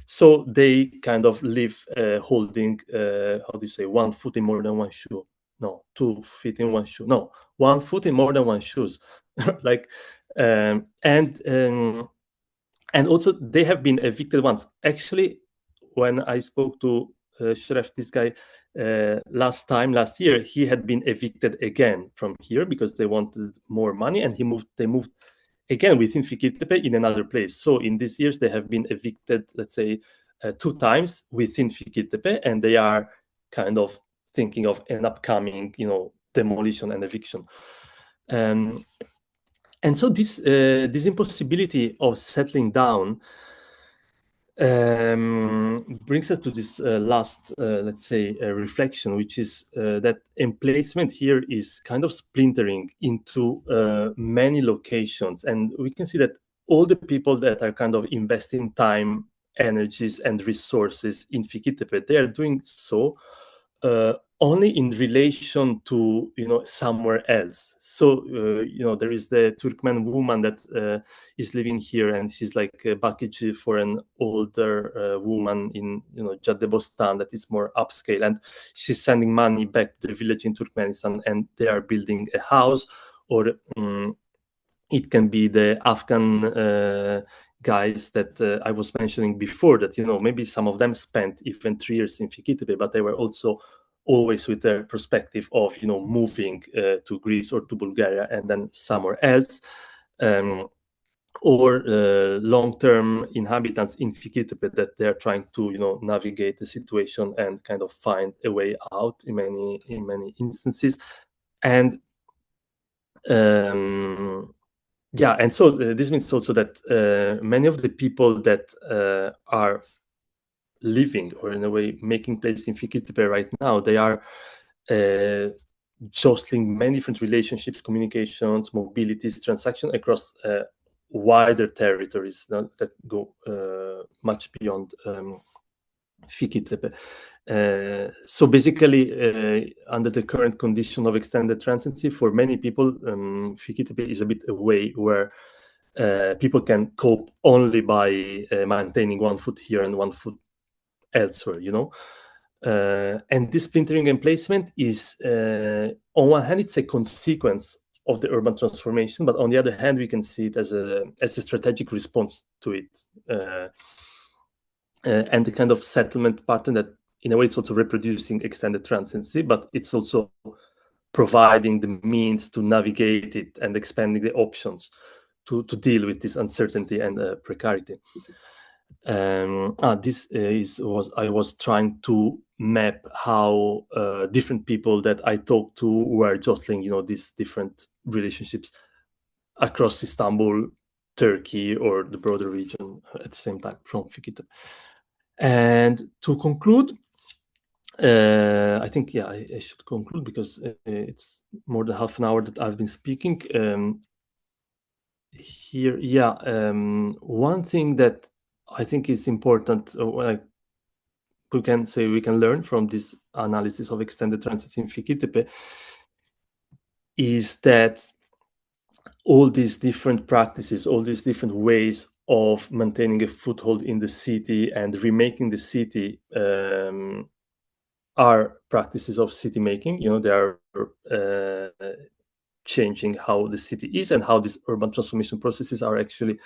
So they kind of live holding, 1 foot in more than one shoe. No, 2 feet in one shoe. No, 1 foot in more than one shoes. Like, and also they have been evicted once. Actually, when I spoke to Shref, this guy, last year, he had been evicted again from here because they wanted more money, and they moved again within Fikirtepe in another place. So in these years, they have been evicted, let's say, 2 times within Fikirtepe, and they are kind of thinking of an upcoming, demolition and eviction. And so this impossibility of settling down brings us to this last, let's say, reflection, which is that emplacement here is kind of splintering into many locations. And we can see that all the people that are kind of investing time, energies, and resources in Fikirtepe, they are doing so only in relation to somewhere else. So there is the Turkmen woman that is living here, and she's like a bakıcı for an older woman in Caddebostan that is more upscale, and she's sending money back to the village in Turkmenistan, and they are building a house. Or it can be the Afghan guys that I was mentioning before, that maybe some of them spent even 3 years in Fikirtepe, but they were also always with their perspective of moving to Greece or to Bulgaria and then somewhere else, or long-term inhabitants in Fikirtepe that they are trying to navigate the situation and kind of find a way out in many instances. And and so this means also that many of the people that are living, or in a way making place in Fikirtepe right now, they are jostling many different relationships, communications, mobilities, transactions across wider territories that go much beyond Fikirtepe. So basically, under the current condition of extended transiency, for many people, Fikirtepe is a bit a way where people can cope only by maintaining 1 foot here and 1 foot elsewhere, and this splintering emplacement is, on one hand, it's a consequence of the urban transformation, but on the other hand, we can see it as a strategic response to it, and the kind of settlement pattern that, in a way, it's also reproducing extended transiency, but it's also providing the means to navigate it and expanding the options to deal with this uncertainty and precarity. I was trying to map how different people that I talked to were jostling, these different relationships across Istanbul, Turkey, or the broader region at the same time from Fikirtepe. And to conclude, I think, yeah, I should conclude because it's more than half an hour that I've been speaking. Here, yeah, one thing that I think is important, we can say we can learn from this analysis of extended transiency in Fikirtepe is that all these different practices, all these different ways of maintaining a foothold in the city and remaking the city are practices of city making. You know, they are changing how the city is and how these urban transformation processes are actually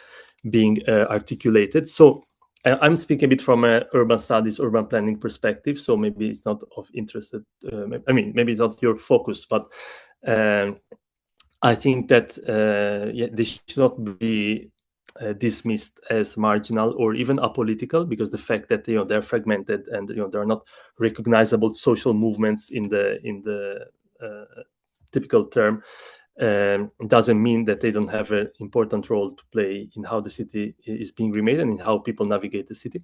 being articulated. So I'm speaking a bit from an urban studies, urban planning perspective. So maybe it's not of interest. I mean, maybe it's not your focus, but I think that they should not be dismissed as marginal or even apolitical, because the fact that they're fragmented and there are not recognizable social movements in the typical term doesn't mean that they don't have an important role to play in how the city is being remade and in how people navigate the city.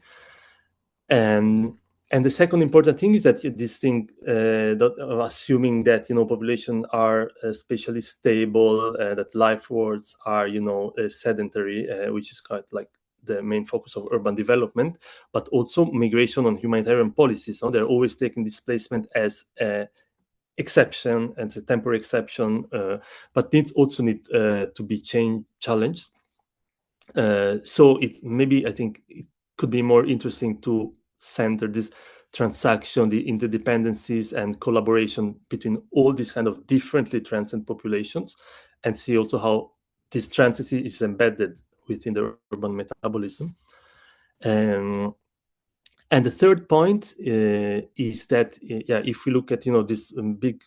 And the second important thing is that this thing assuming that population are spatially stable, that life worlds are sedentary, which is quite like the main focus of urban development, but also migration on humanitarian policies. So they're always taking displacement as a exception and it's a temporary exception, but needs also need to be challenged. So I think it could be more interesting to center this transaction, the interdependencies and collaboration between all these kind of differently transient populations, and see also how this transiency is embedded within the urban metabolism. And the third point is that if we look at this big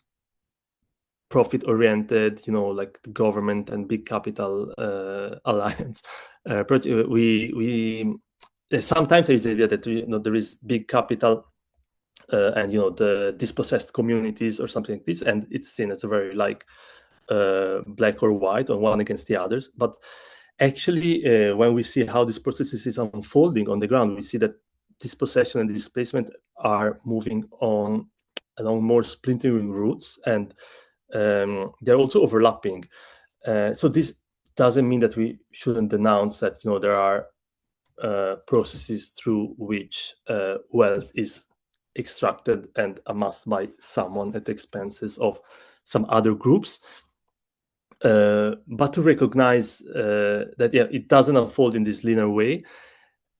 profit-oriented, like the government and big capital alliance project, we sometimes there is the idea that there is big capital and the dispossessed communities or something like this, and it's seen as a very like black or white on one against the others. But actually, when we see how this process is unfolding on the ground, we see that dispossession and displacement are moving on along more splintering routes, and they're also overlapping. So this doesn't mean that we shouldn't denounce that there are processes through which wealth is extracted and amassed by someone at the expenses of some other groups. But to recognize that it doesn't unfold in this linear way,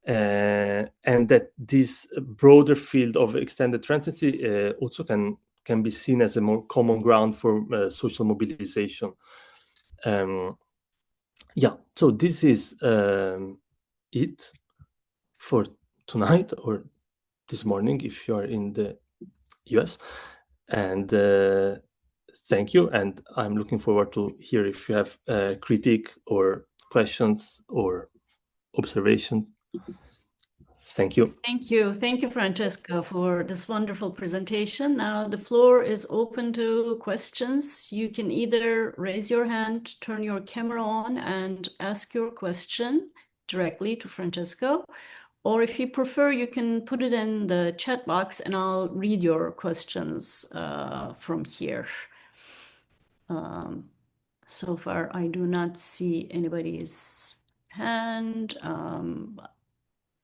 and that this broader field of extended transiency also can be seen as a more common ground for social mobilization. So this is it for tonight or this morning if you are in the US. And thank you, and I'm looking forward to hear if you have critique or questions or observations. Thank you. Thank you. Thank you, Francesco, for this wonderful presentation. Now the floor is open to questions. You can either raise your hand, turn your camera on, and ask your question directly to Francesco. Or if you prefer, you can put it in the chat box and I'll read your questions from here. So far, I do not see anybody's hand.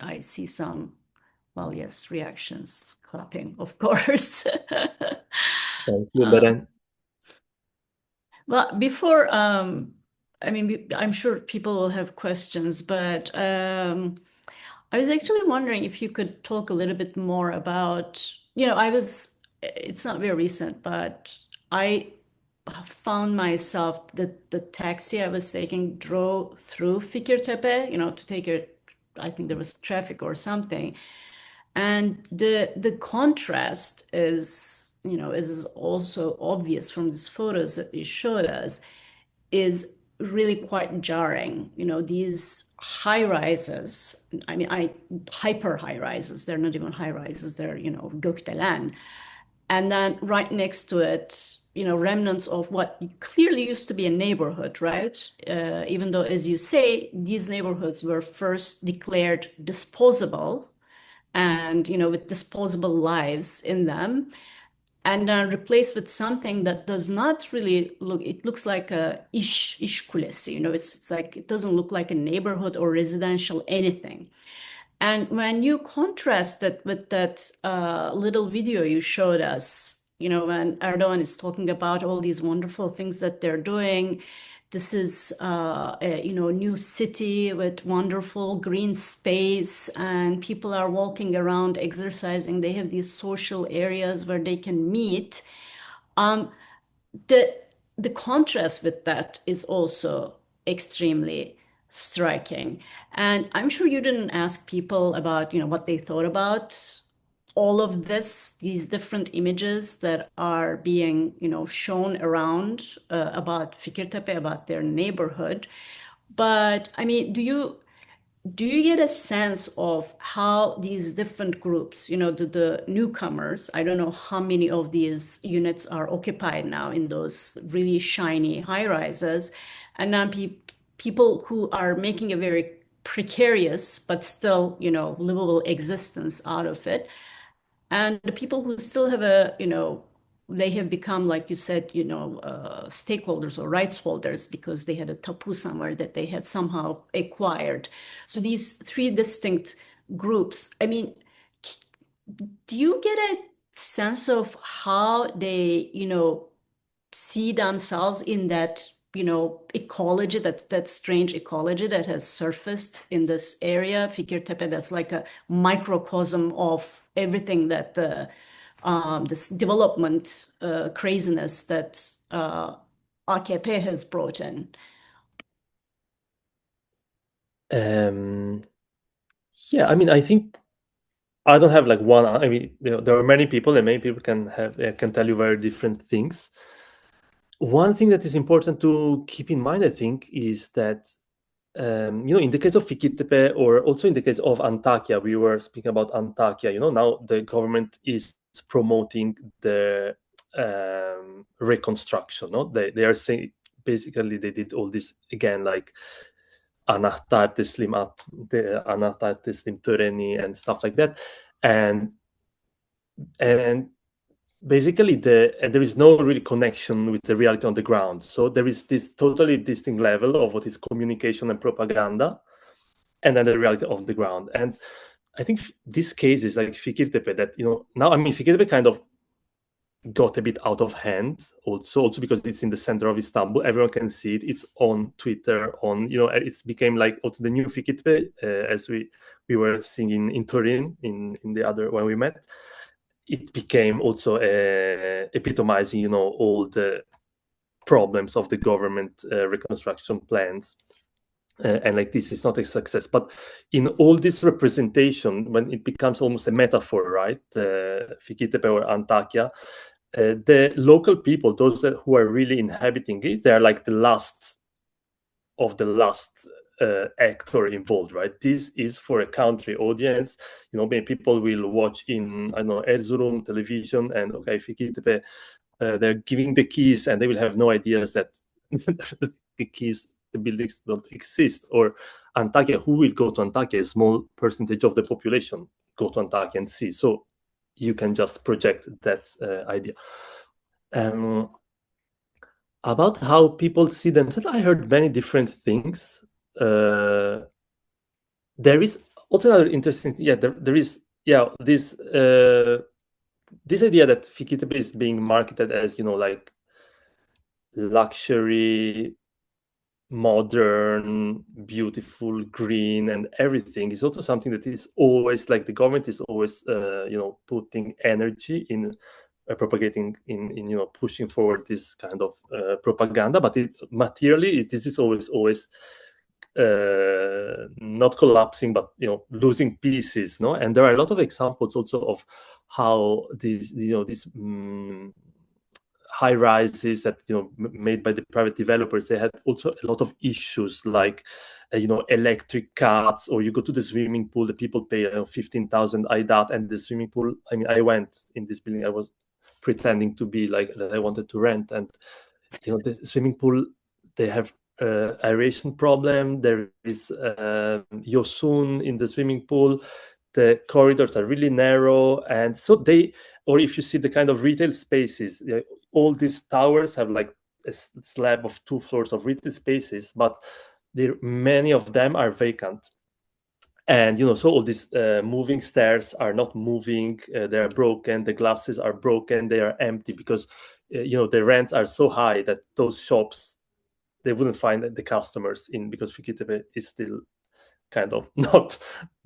I see some, well, yes, reactions, clapping, of course. Thank you, Beren. Well, before, I mean, I'm sure people will have questions, but I was actually wondering if you could talk a little bit more about, it's not very recent, but I found myself that the taxi I was taking drove through Fikirtepe, to take I think there was traffic or something. And the contrast is also obvious from these photos that you showed us, is really quite jarring. These high rises, I mean, hyper high rises, they're not even high rises, they're, gökdelen. And then right next to it, remnants of what clearly used to be a neighborhood, right? Even though, as you say, these neighborhoods were first declared disposable and, with disposable lives in them, and then replaced with something that does not really look, it looks like a iş kulesi, it's like, it doesn't look like a neighborhood or residential anything. And when you contrast that with that little video you showed us, when Erdogan is talking about all these wonderful things that they're doing, this is a new city with wonderful green space, and people are walking around, exercising. They have these social areas where they can meet. The the contrast with that is also extremely striking. And I'm sure you didn't ask people about, what they thought about all of this, these different images that are being, shown around about Fikirtepe, about their neighborhood. But I mean, do you get a sense of how these different groups, the newcomers, I don't know how many of these units are occupied now in those really shiny high rises, and then people who are making a very precarious but still, livable existence out of it, and the people who still have they have become, like you said, stakeholders or rights holders because they had a tapu somewhere that they had somehow acquired. So these three distinct groups, I mean, do you get a sense of how they, see themselves in that, ecology, that strange ecology that has surfaced in this area, Fikirtepe, that's like a microcosm of everything that this development craziness that AKP has brought in? Yeah, I mean, I think I don't have like one. I mean, there are many people, and many people can tell you very different things. One thing that is important to keep in mind, I think, is that in the case of Fikirtepe, or also in the case of Antakya, we were speaking about Antakya. Now the government is promoting the reconstruction. No, they are saying basically they did all this again, like anahtar teslim töreni and stuff like that, and basically there is no really connection with the reality on the ground. So there is this totally distinct level of what is communication and propaganda, and then the reality on the ground. And I think this case is like Fikirtepe, that now, I mean, Fikirtepe kind of got a bit out of hand also because it's in the center of Istanbul. Everyone can see it. It's on Twitter, it's became like also the new Fikirtepe, as we were seeing in Turin in the other when we met. It became also epitomizing, all the problems of the government reconstruction plans. And like, this is not a success. But in all this representation, when it becomes almost a metaphor, right? Fikirtepe or Antakya, the local people, those who are really inhabiting it, they are like the last of the last actor involved, right? This is for a country audience. Many people will watch in, I don't know, Erzurum television, and okay, Fikirtepe, they're giving the keys, and they will have no ideas that the keys, the buildings don't exist. Or Antakya, who will go to Antakya? A small percentage of the population go to Antakya and see. So you can just project that idea. About how people see themselves, I heard many different things. There is also another interesting thing. Yeah, there is this idea that Fikirtepe is being marketed as like luxury, modern, beautiful, green, and everything is also something that is always like the government is always putting energy in propagating, in pushing forward this kind of propaganda. But materially this is always not collapsing, but losing pieces. No, and there are a lot of examples also of how these high rises that made by the private developers, they had also a lot of issues like electric cuts, or you go to the swimming pool, the people pay 15,000 IDAT, and the swimming pool, I mean, I went in this building, I was pretending to be like that I wanted to rent, and the swimming pool, they have aeration problem. There is yosun in the swimming pool. the corridors are really narrow, and so or if you see the kind of retail spaces, all these towers have like a slab of 2 floors of retail spaces, but many of them are vacant. And so all these moving stairs are not moving, they are broken, the glasses are broken, they are empty, because the rents are so high that those shops, they wouldn't find the customers in, because Fikirtepe is still kind of not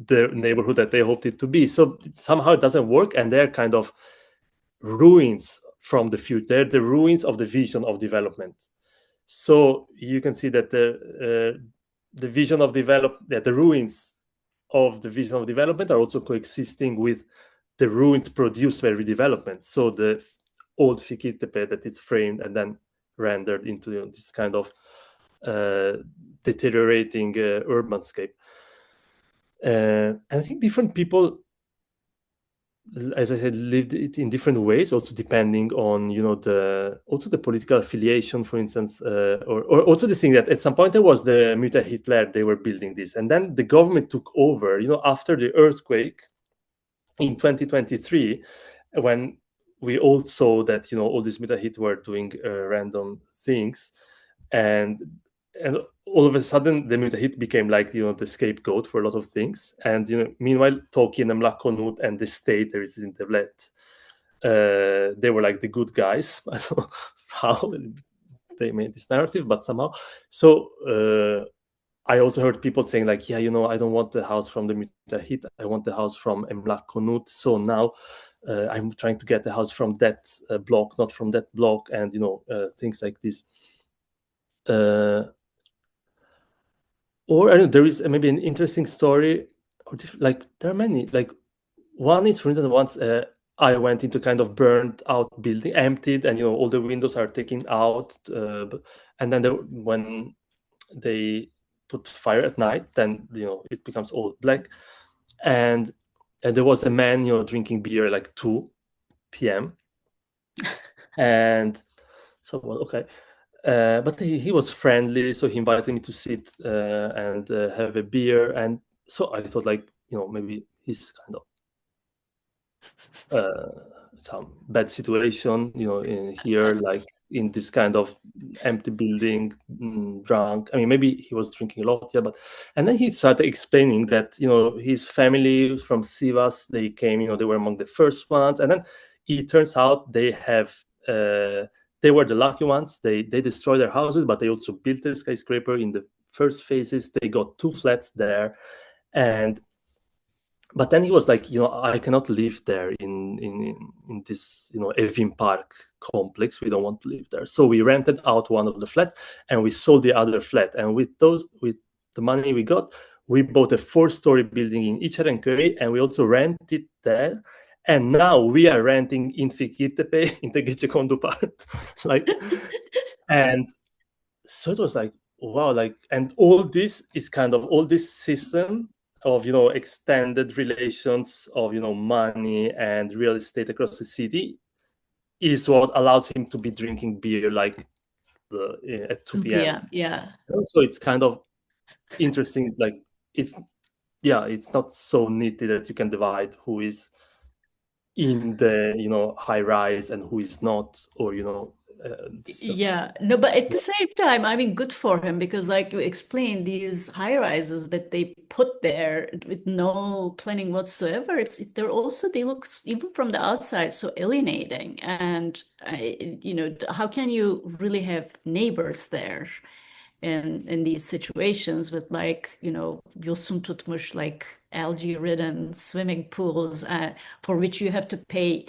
the neighborhood that they hoped it to be. So somehow it doesn't work, and they're kind of ruins from the future. They're the ruins of the vision of development. So you can see that the vision of the ruins of the vision of development are also coexisting with the ruins produced by redevelopment. So the old Fikirtepe that is framed and then rendered into this kind of deteriorating urbanscape. And I think different people, as I said, lived it in different ways, also depending on the political affiliation, for instance, or also the thing that at some point there was the Mütter Hitler, they were building this, and then the government took over. After the earthquake in 2023, when we all saw that all these Mütter Hitler were doing random things, and all of a sudden the Mütter Hitler became like the scapegoat for a lot of things. And meanwhile Tolkien and Mlakonut and the state there is in Devlet, they were like the good guys. I don't know how they made this narrative, but somehow. So I also heard people saying like, I don't want the house from the Mütter Hitler, I want the house from Mlakonut. So now I'm trying to get the house from that block, not from that block, and things like this. Or I don't know, there is maybe an interesting story, or like there are many. Like one is, for instance, once I went into kind of burned out building, emptied, and all the windows are taken out, and then when they put fire at night, then it becomes all black, and there was a man drinking beer like 2 p.m. and so well, okay. But he was friendly, so he invited me to sit and have a beer. And so I thought, like, maybe he's kind of some bad situation, in here, like in this kind of empty building, drunk. I mean, maybe he was drinking a lot, yeah. And then he started explaining that his family from Sivas, they came, they were among the first ones, and then it turns out they have. They were the lucky ones. They destroyed their houses, but they also built a skyscraper in the first phases. They got 2 flats there, but then he was like, I cannot live there in this Evin Park complex. We don't want to live there. So we rented out one of the flats and we sold the other flat. And with the money we got, we bought a 4-story building in İçerenköy, and we also rented there. And now we are renting in Fikirtepe in the Gecekondu part. And so it was like, wow, and all this is kind of all this system of extended relations of money and real estate across the city is what allows him to be drinking beer like at 2 p.m. Yeah. So it's kind of interesting. Like it's not so neatly that you can divide who is in the high rise and who is not, or but at the same time, I mean, good for him, because like you explained, these high rises that they put there with no planning whatsoever, they look, even from the outside, so alienating. And how can you really have neighbors there in these situations with yosun tutmuş, like algae-ridden swimming pools, for which you have to pay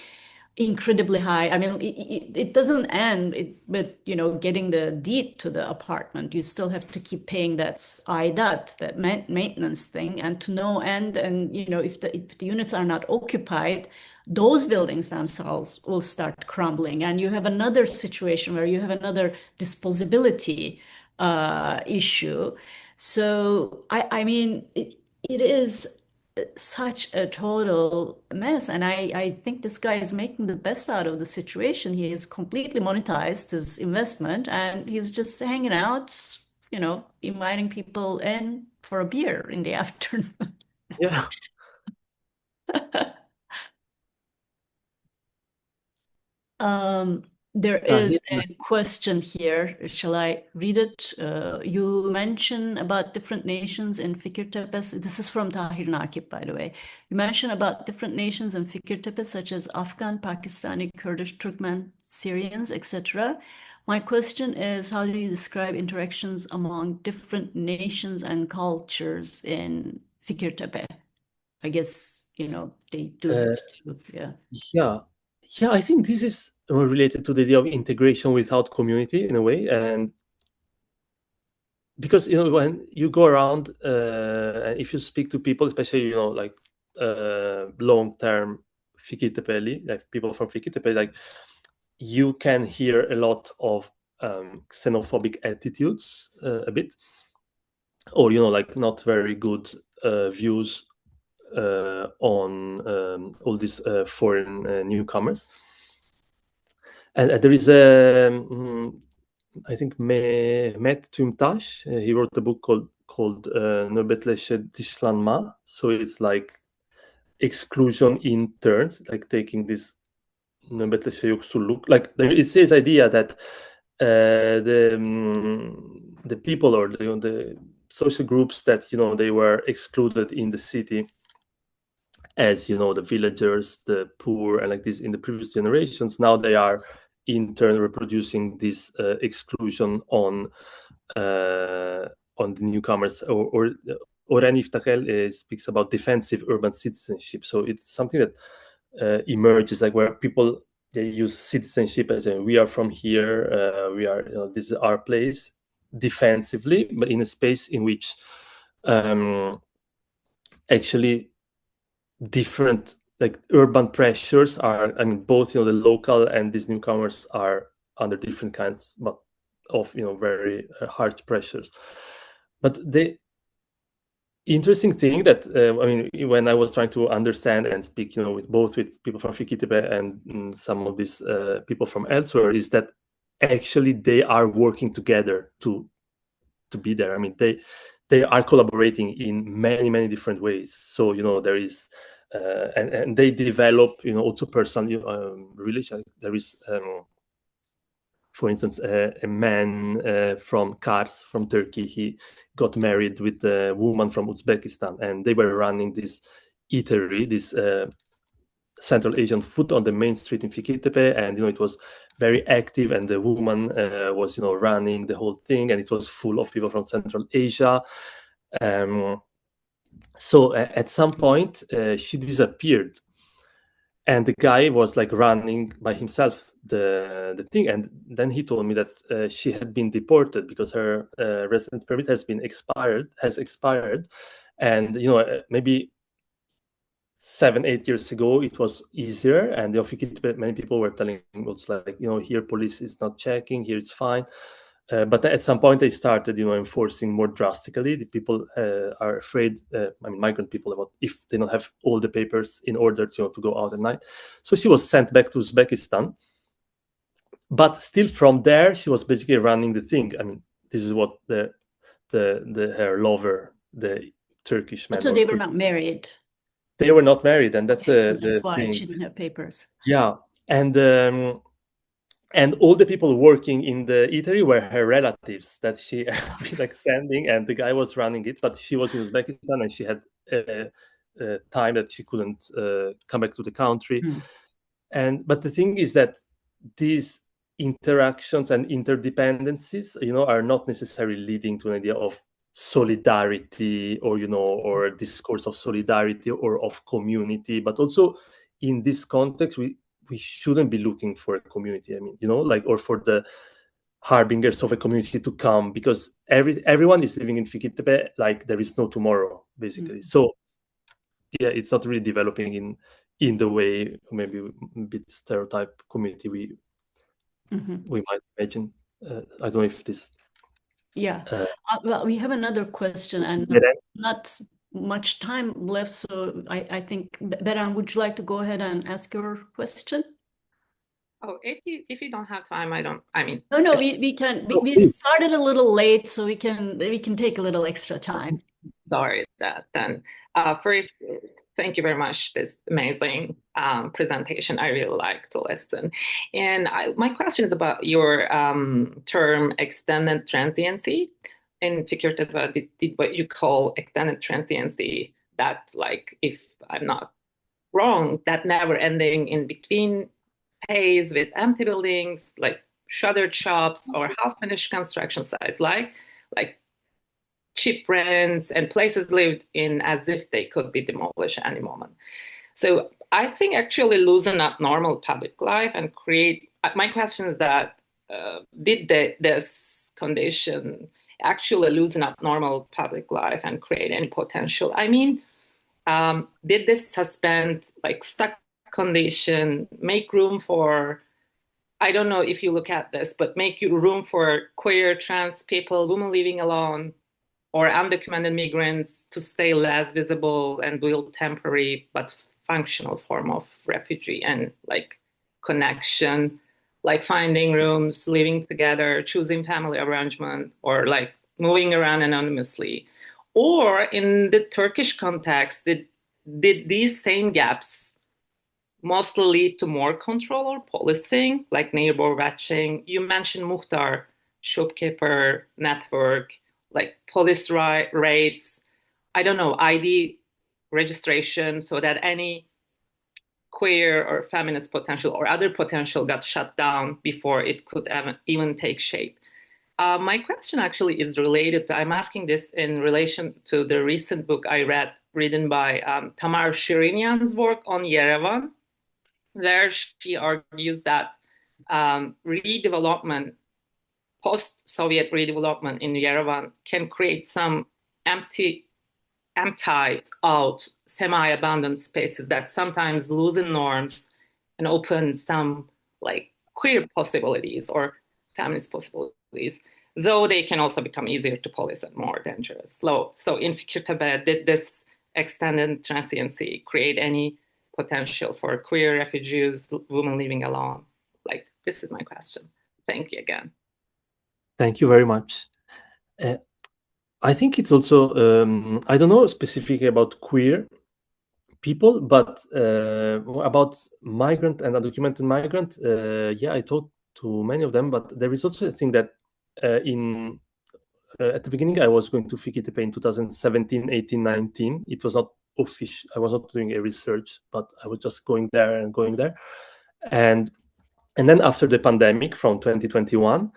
incredibly high. I mean, it doesn't end with getting the deed to the apartment. You still have to keep paying that aidat, that maintenance thing, and to no end. And if the units are not occupied, those buildings themselves will start crumbling, and you have another situation where you have another disposability issue. So I mean, it is such a total mess, and I think this guy is making the best out of the situation. He has completely monetized his investment, and he's just hanging out, inviting people in for a beer in the afternoon. Yeah. There is a question here. Shall I read it? You mention about different nations in Fikirtepe. This is from Tahir Nakip, by the way. You mention about different nations in Fikirtepe, such as Afghan, Pakistani, Kurdish, Turkmen, Syrians, etc. My question is, how do you describe interactions among different nations and cultures in Fikirtepe? I guess, they do. Yeah. Yeah, I think this is related to the idea of integration without community in a way, and because when you go around, if you speak to people, especially like long-term Fikirtepeli, like people from Fikirtepe, like you can hear a lot of xenophobic attitudes, a bit, or like not very good views on all these foreign newcomers. And there is I think Mehmet Tümtaş. He wrote a book called Nöbetleşe Dışlanma. So it's like exclusion in turns, like taking this nöbetleşe yoksulluk. Like it says idea that the people or the social groups that they were excluded in the city, as the villagers, the poor, and like this in the previous generations, now they are in turn reproducing this exclusion on the newcomers. Or Orhan Iftakhel speaks about defensive urban citizenship. So it's something that emerges, like where people, they use citizenship as we are from here, we are, this is our place, defensively, but in a space in which actually different like urban pressures are, both the local and these newcomers are under different kinds of very hard pressures. But the interesting thing that when I was trying to understand and speak with people from Fikirtepe and some of these people from elsewhere, is that actually they are working together to be there. They are collaborating in many different ways. So there is and they develop also personal relations. There is for instance a man from Kars, from Turkey. He got married with a woman from Uzbekistan, and they were running this eatery, this Central Asian food on the main street in Fikirtepe, and it was very active, and the woman was running the whole thing, and it was full of people from Central Asia. So at some point she disappeared, and the guy was like running by himself the thing, and then he told me that she had been deported because her residence permit has expired, and maybe 7-8 years ago it was easier, and many people were telling him it's like here police is not checking, here it's fine. But at some point they started, enforcing more drastically. The people are afraid, migrant people, about if they don't have all the papers in order to go out at night. So she was sent back to Uzbekistan. But still from there, she was basically running the thing. This is what her lover, the Turkish man. So they were not married. They were not married, and that's why thing. She didn't have papers. Yeah, and all the people working in the eatery were her relatives that she had been like sending, and the guy was running it, but she was in Uzbekistan and she had time that she couldn't come back to the country. But the thing is that these interactions and interdependencies, are not necessarily leading to an idea of solidarity or a discourse of solidarity or of community, but also in this context we shouldn't be looking for a community, or for the harbingers of a community to come, because everyone is living in Fikirtepe like there is no tomorrow, basically. So yeah, it's not really developing in the way maybe a bit stereotype community we might imagine. I don't know if this well, we have another question and not much time left, so I think, Beren, would you like to go ahead and ask your question? Oh, if you don't have time, No, we can. We started a little late, so we can take a little extra time. Sorry that then. First, Thank you very much. This amazing presentation. I really like to listen. And my question is about your term extended transiency. In Fikirtepe, did what you call extended transiency, that, like, if I'm not wrong, that never ending in between phase with empty buildings, like shuttered shops or half finished construction sites, like cheap rents and places lived in as if they could be demolished at any moment. So I think actually losing up normal public life and create. My question is that did this condition actually loosen up normal public life and create any potential? I mean, did this suspend, like, stuck condition make room for? I don't know if you look at this, but make room for queer, trans people, women living alone, or undocumented migrants to stay less visible and build temporary but functional form of refugee and, like, connection, like finding rooms, living together, choosing family arrangement, or like moving around anonymously. Or in the Turkish context, did these same gaps mostly lead to more control or policing, like neighbor watching? You mentioned Muhtar, shopkeeper network, like police raids, I don't know, ID registration, so that any queer or feminist potential or other potential got shut down before it could even take shape. My question actually is related to, I'm asking this in relation to the recent book I read, written by Tamar Shirinyan's work on Yerevan, where she argues that redevelopment, post-Soviet redevelopment in Yerevan can create some emptied out, semi-abandoned spaces that sometimes loosen norms and open some, like, queer possibilities or feminist possibilities, though they can also become easier to police and more dangerous. So in Fikirtepe, did this extended transiency create any potential for queer refugees, women living alone? Like, this is my question. Thank you again. Thank you very much. I think it's also, I don't know specifically about queer people, but about migrant and undocumented migrant, yeah, I talked to many of them, but there is also a thing that at the beginning I was going to Fikirtepe in 2017, 18, 19. It was not official. I was not doing a research, but I was just going there. And then after the pandemic from 2021,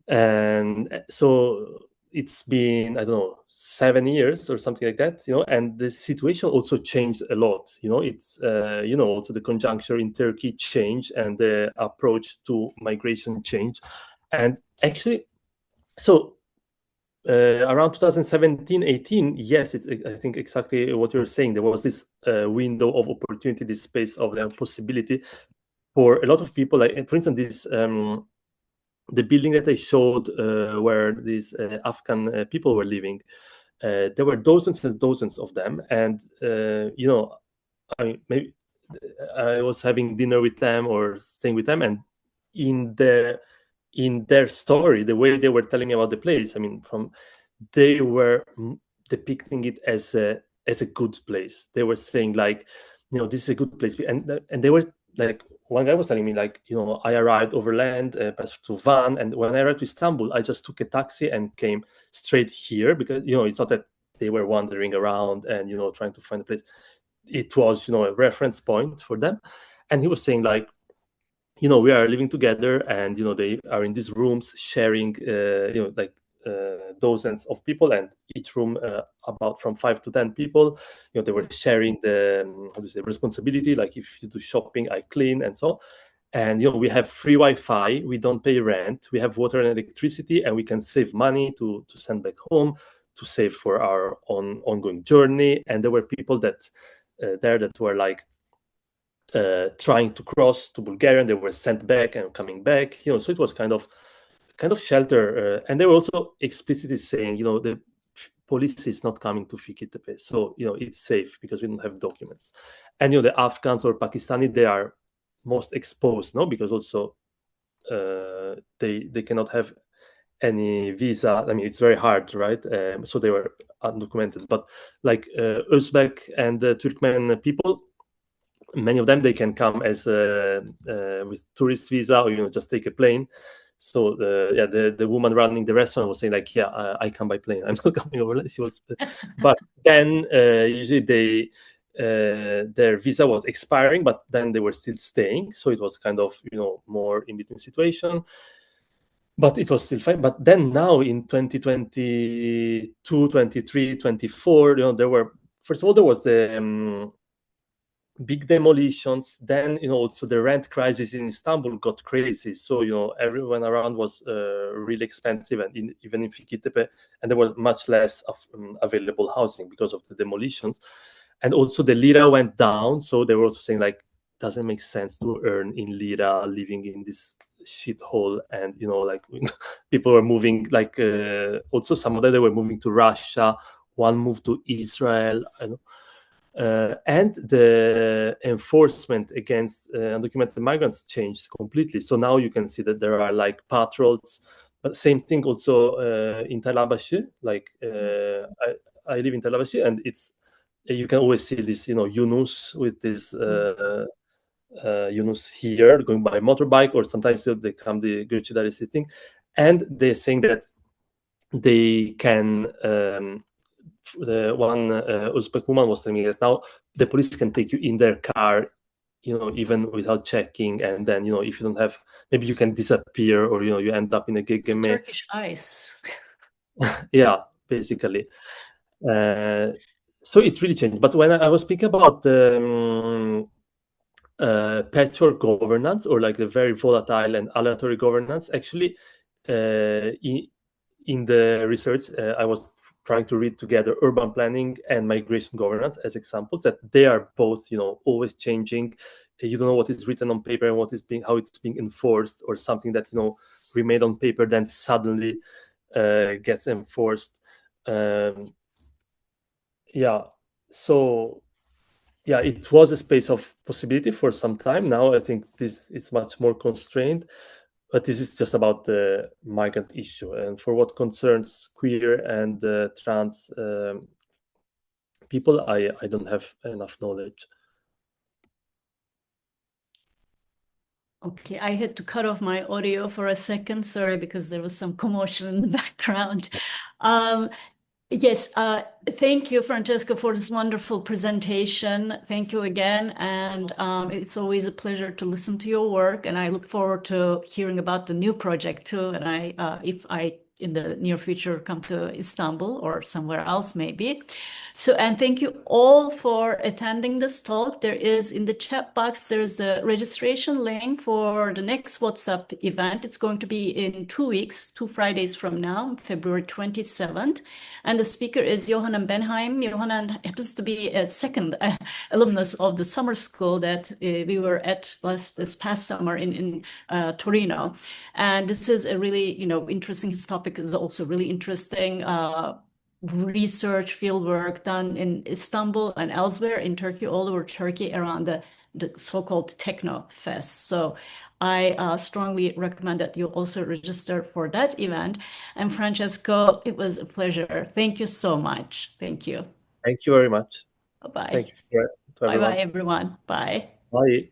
and so it's been, I don't know, 7 years or something like that, and the situation also changed a lot. It's also the conjuncture in Turkey changed and the approach to migration changed. And actually, so around 2017, 18, yes, it's, I think, exactly what you're saying. There was this window of opportunity, this space of possibility for a lot of people. Like, for instance, this the building that I showed where these Afghan people were living, there were dozens and dozens of them. And, maybe I was having dinner with them or staying with them. And in their story, the way they were telling me about the place, they were depicting it as a good place. They were saying, like, this is a good place. And they were like, one guy was telling me, like, I arrived overland, passed through Van, and when I arrived to Istanbul, I just took a taxi and came straight here, because it's not that they were wandering around and trying to find a place. It was a reference point for them. And he was saying, like, we are living together, and they are in these rooms sharing dozens of people, and each room about from 5 to 10 people. They were sharing the responsibility, like, if you do shopping, I clean, and so. And we have free Wi-Fi, we don't pay rent, we have water and electricity, and we can save money to send back home, to save for our ongoing journey. And there were people that were, like, trying to cross to Bulgaria, and they were sent back and coming back. So it was kind of shelter. And they were also explicitly saying, the police is not coming to Fikirtepe, so it's safe because we don't have documents. And the Afghans or Pakistani, they are most exposed, no, because also they cannot have any visa. I mean, it's very hard, right? So they were undocumented. But like Uzbek and Turkmen people, many of them, they can come as with tourist visa, or just take a plane. So the woman running the restaurant was saying like, yeah, I come by plane. I'm not coming over. She was, but then usually their visa was expiring, but then they were still staying. So it was kind of more in between situation. But it was still fine. But then now in 2022, 23, 24, there were, first of all, there was the big demolitions. Then, also the rent crisis in Istanbul got crazy. So, everyone around was really expensive, and even in Fikirtepe, and there was much less of available housing because of the demolitions. And also the lira went down. So they were also saying like, doesn't make sense to earn in lira living in this shithole. And like people were moving, like also some of them, they were moving to Russia, one moved to Israel, and the enforcement against undocumented migrants changed completely. So now you can see that there are like patrols, but same thing also in Talabashi. Like I live in Talabashi, and you can always see this Yunus with this Yunus here going by motorbike, or sometimes they come the Gürcüleri sitting, and they're saying that they can the one Uzbek woman was telling me that now the police can take you in their car, even without checking, and then if you don't have, maybe you can disappear, or you end up in a gegeme. Turkish ICE. Yeah, basically. So it really changed. But when I was speaking about patchwork governance, or like the very volatile and aleatory governance, actually in the research I was trying to read together urban planning and migration governance as examples, that they are both always changing. You don't know what is written on paper and how it's being enforced, or something that remained on paper then suddenly gets enforced. So it was a space of possibility for some time. Now I think this is much more constrained, but this is just about the migrant issue. And for what concerns queer and trans people, I don't have enough knowledge. Okay, I had to cut off my audio for a second, sorry, because there was some commotion in the background. Yes, thank you, Francesco, for this wonderful presentation. Thank you again. And it's always a pleasure to listen to your work. And I look forward to hearing about the new project too. And if I, in the near future, come to Istanbul or somewhere else, maybe. So, and thank you all for attending this talk. There is in the chat box, there's the registration link for the next WhatsApp event. It's going to be in 2 weeks, 2 Fridays from now, February 27th. And the speaker is Johanna Benheim. Johanna happens to be a second alumnus of the summer school that we were at this past summer in Torino. And this is a really, interesting. His topic is also really interesting. Research fieldwork done in Istanbul and elsewhere in Turkey, all over Turkey, around the so-called Techno Fest. So I strongly recommend that you also register for that event. And Francesco, it was a pleasure. Thank you so much. Thank you. Thank you very much. Bye-bye. Thank you to everyone. Bye-bye, everyone. Bye. Bye.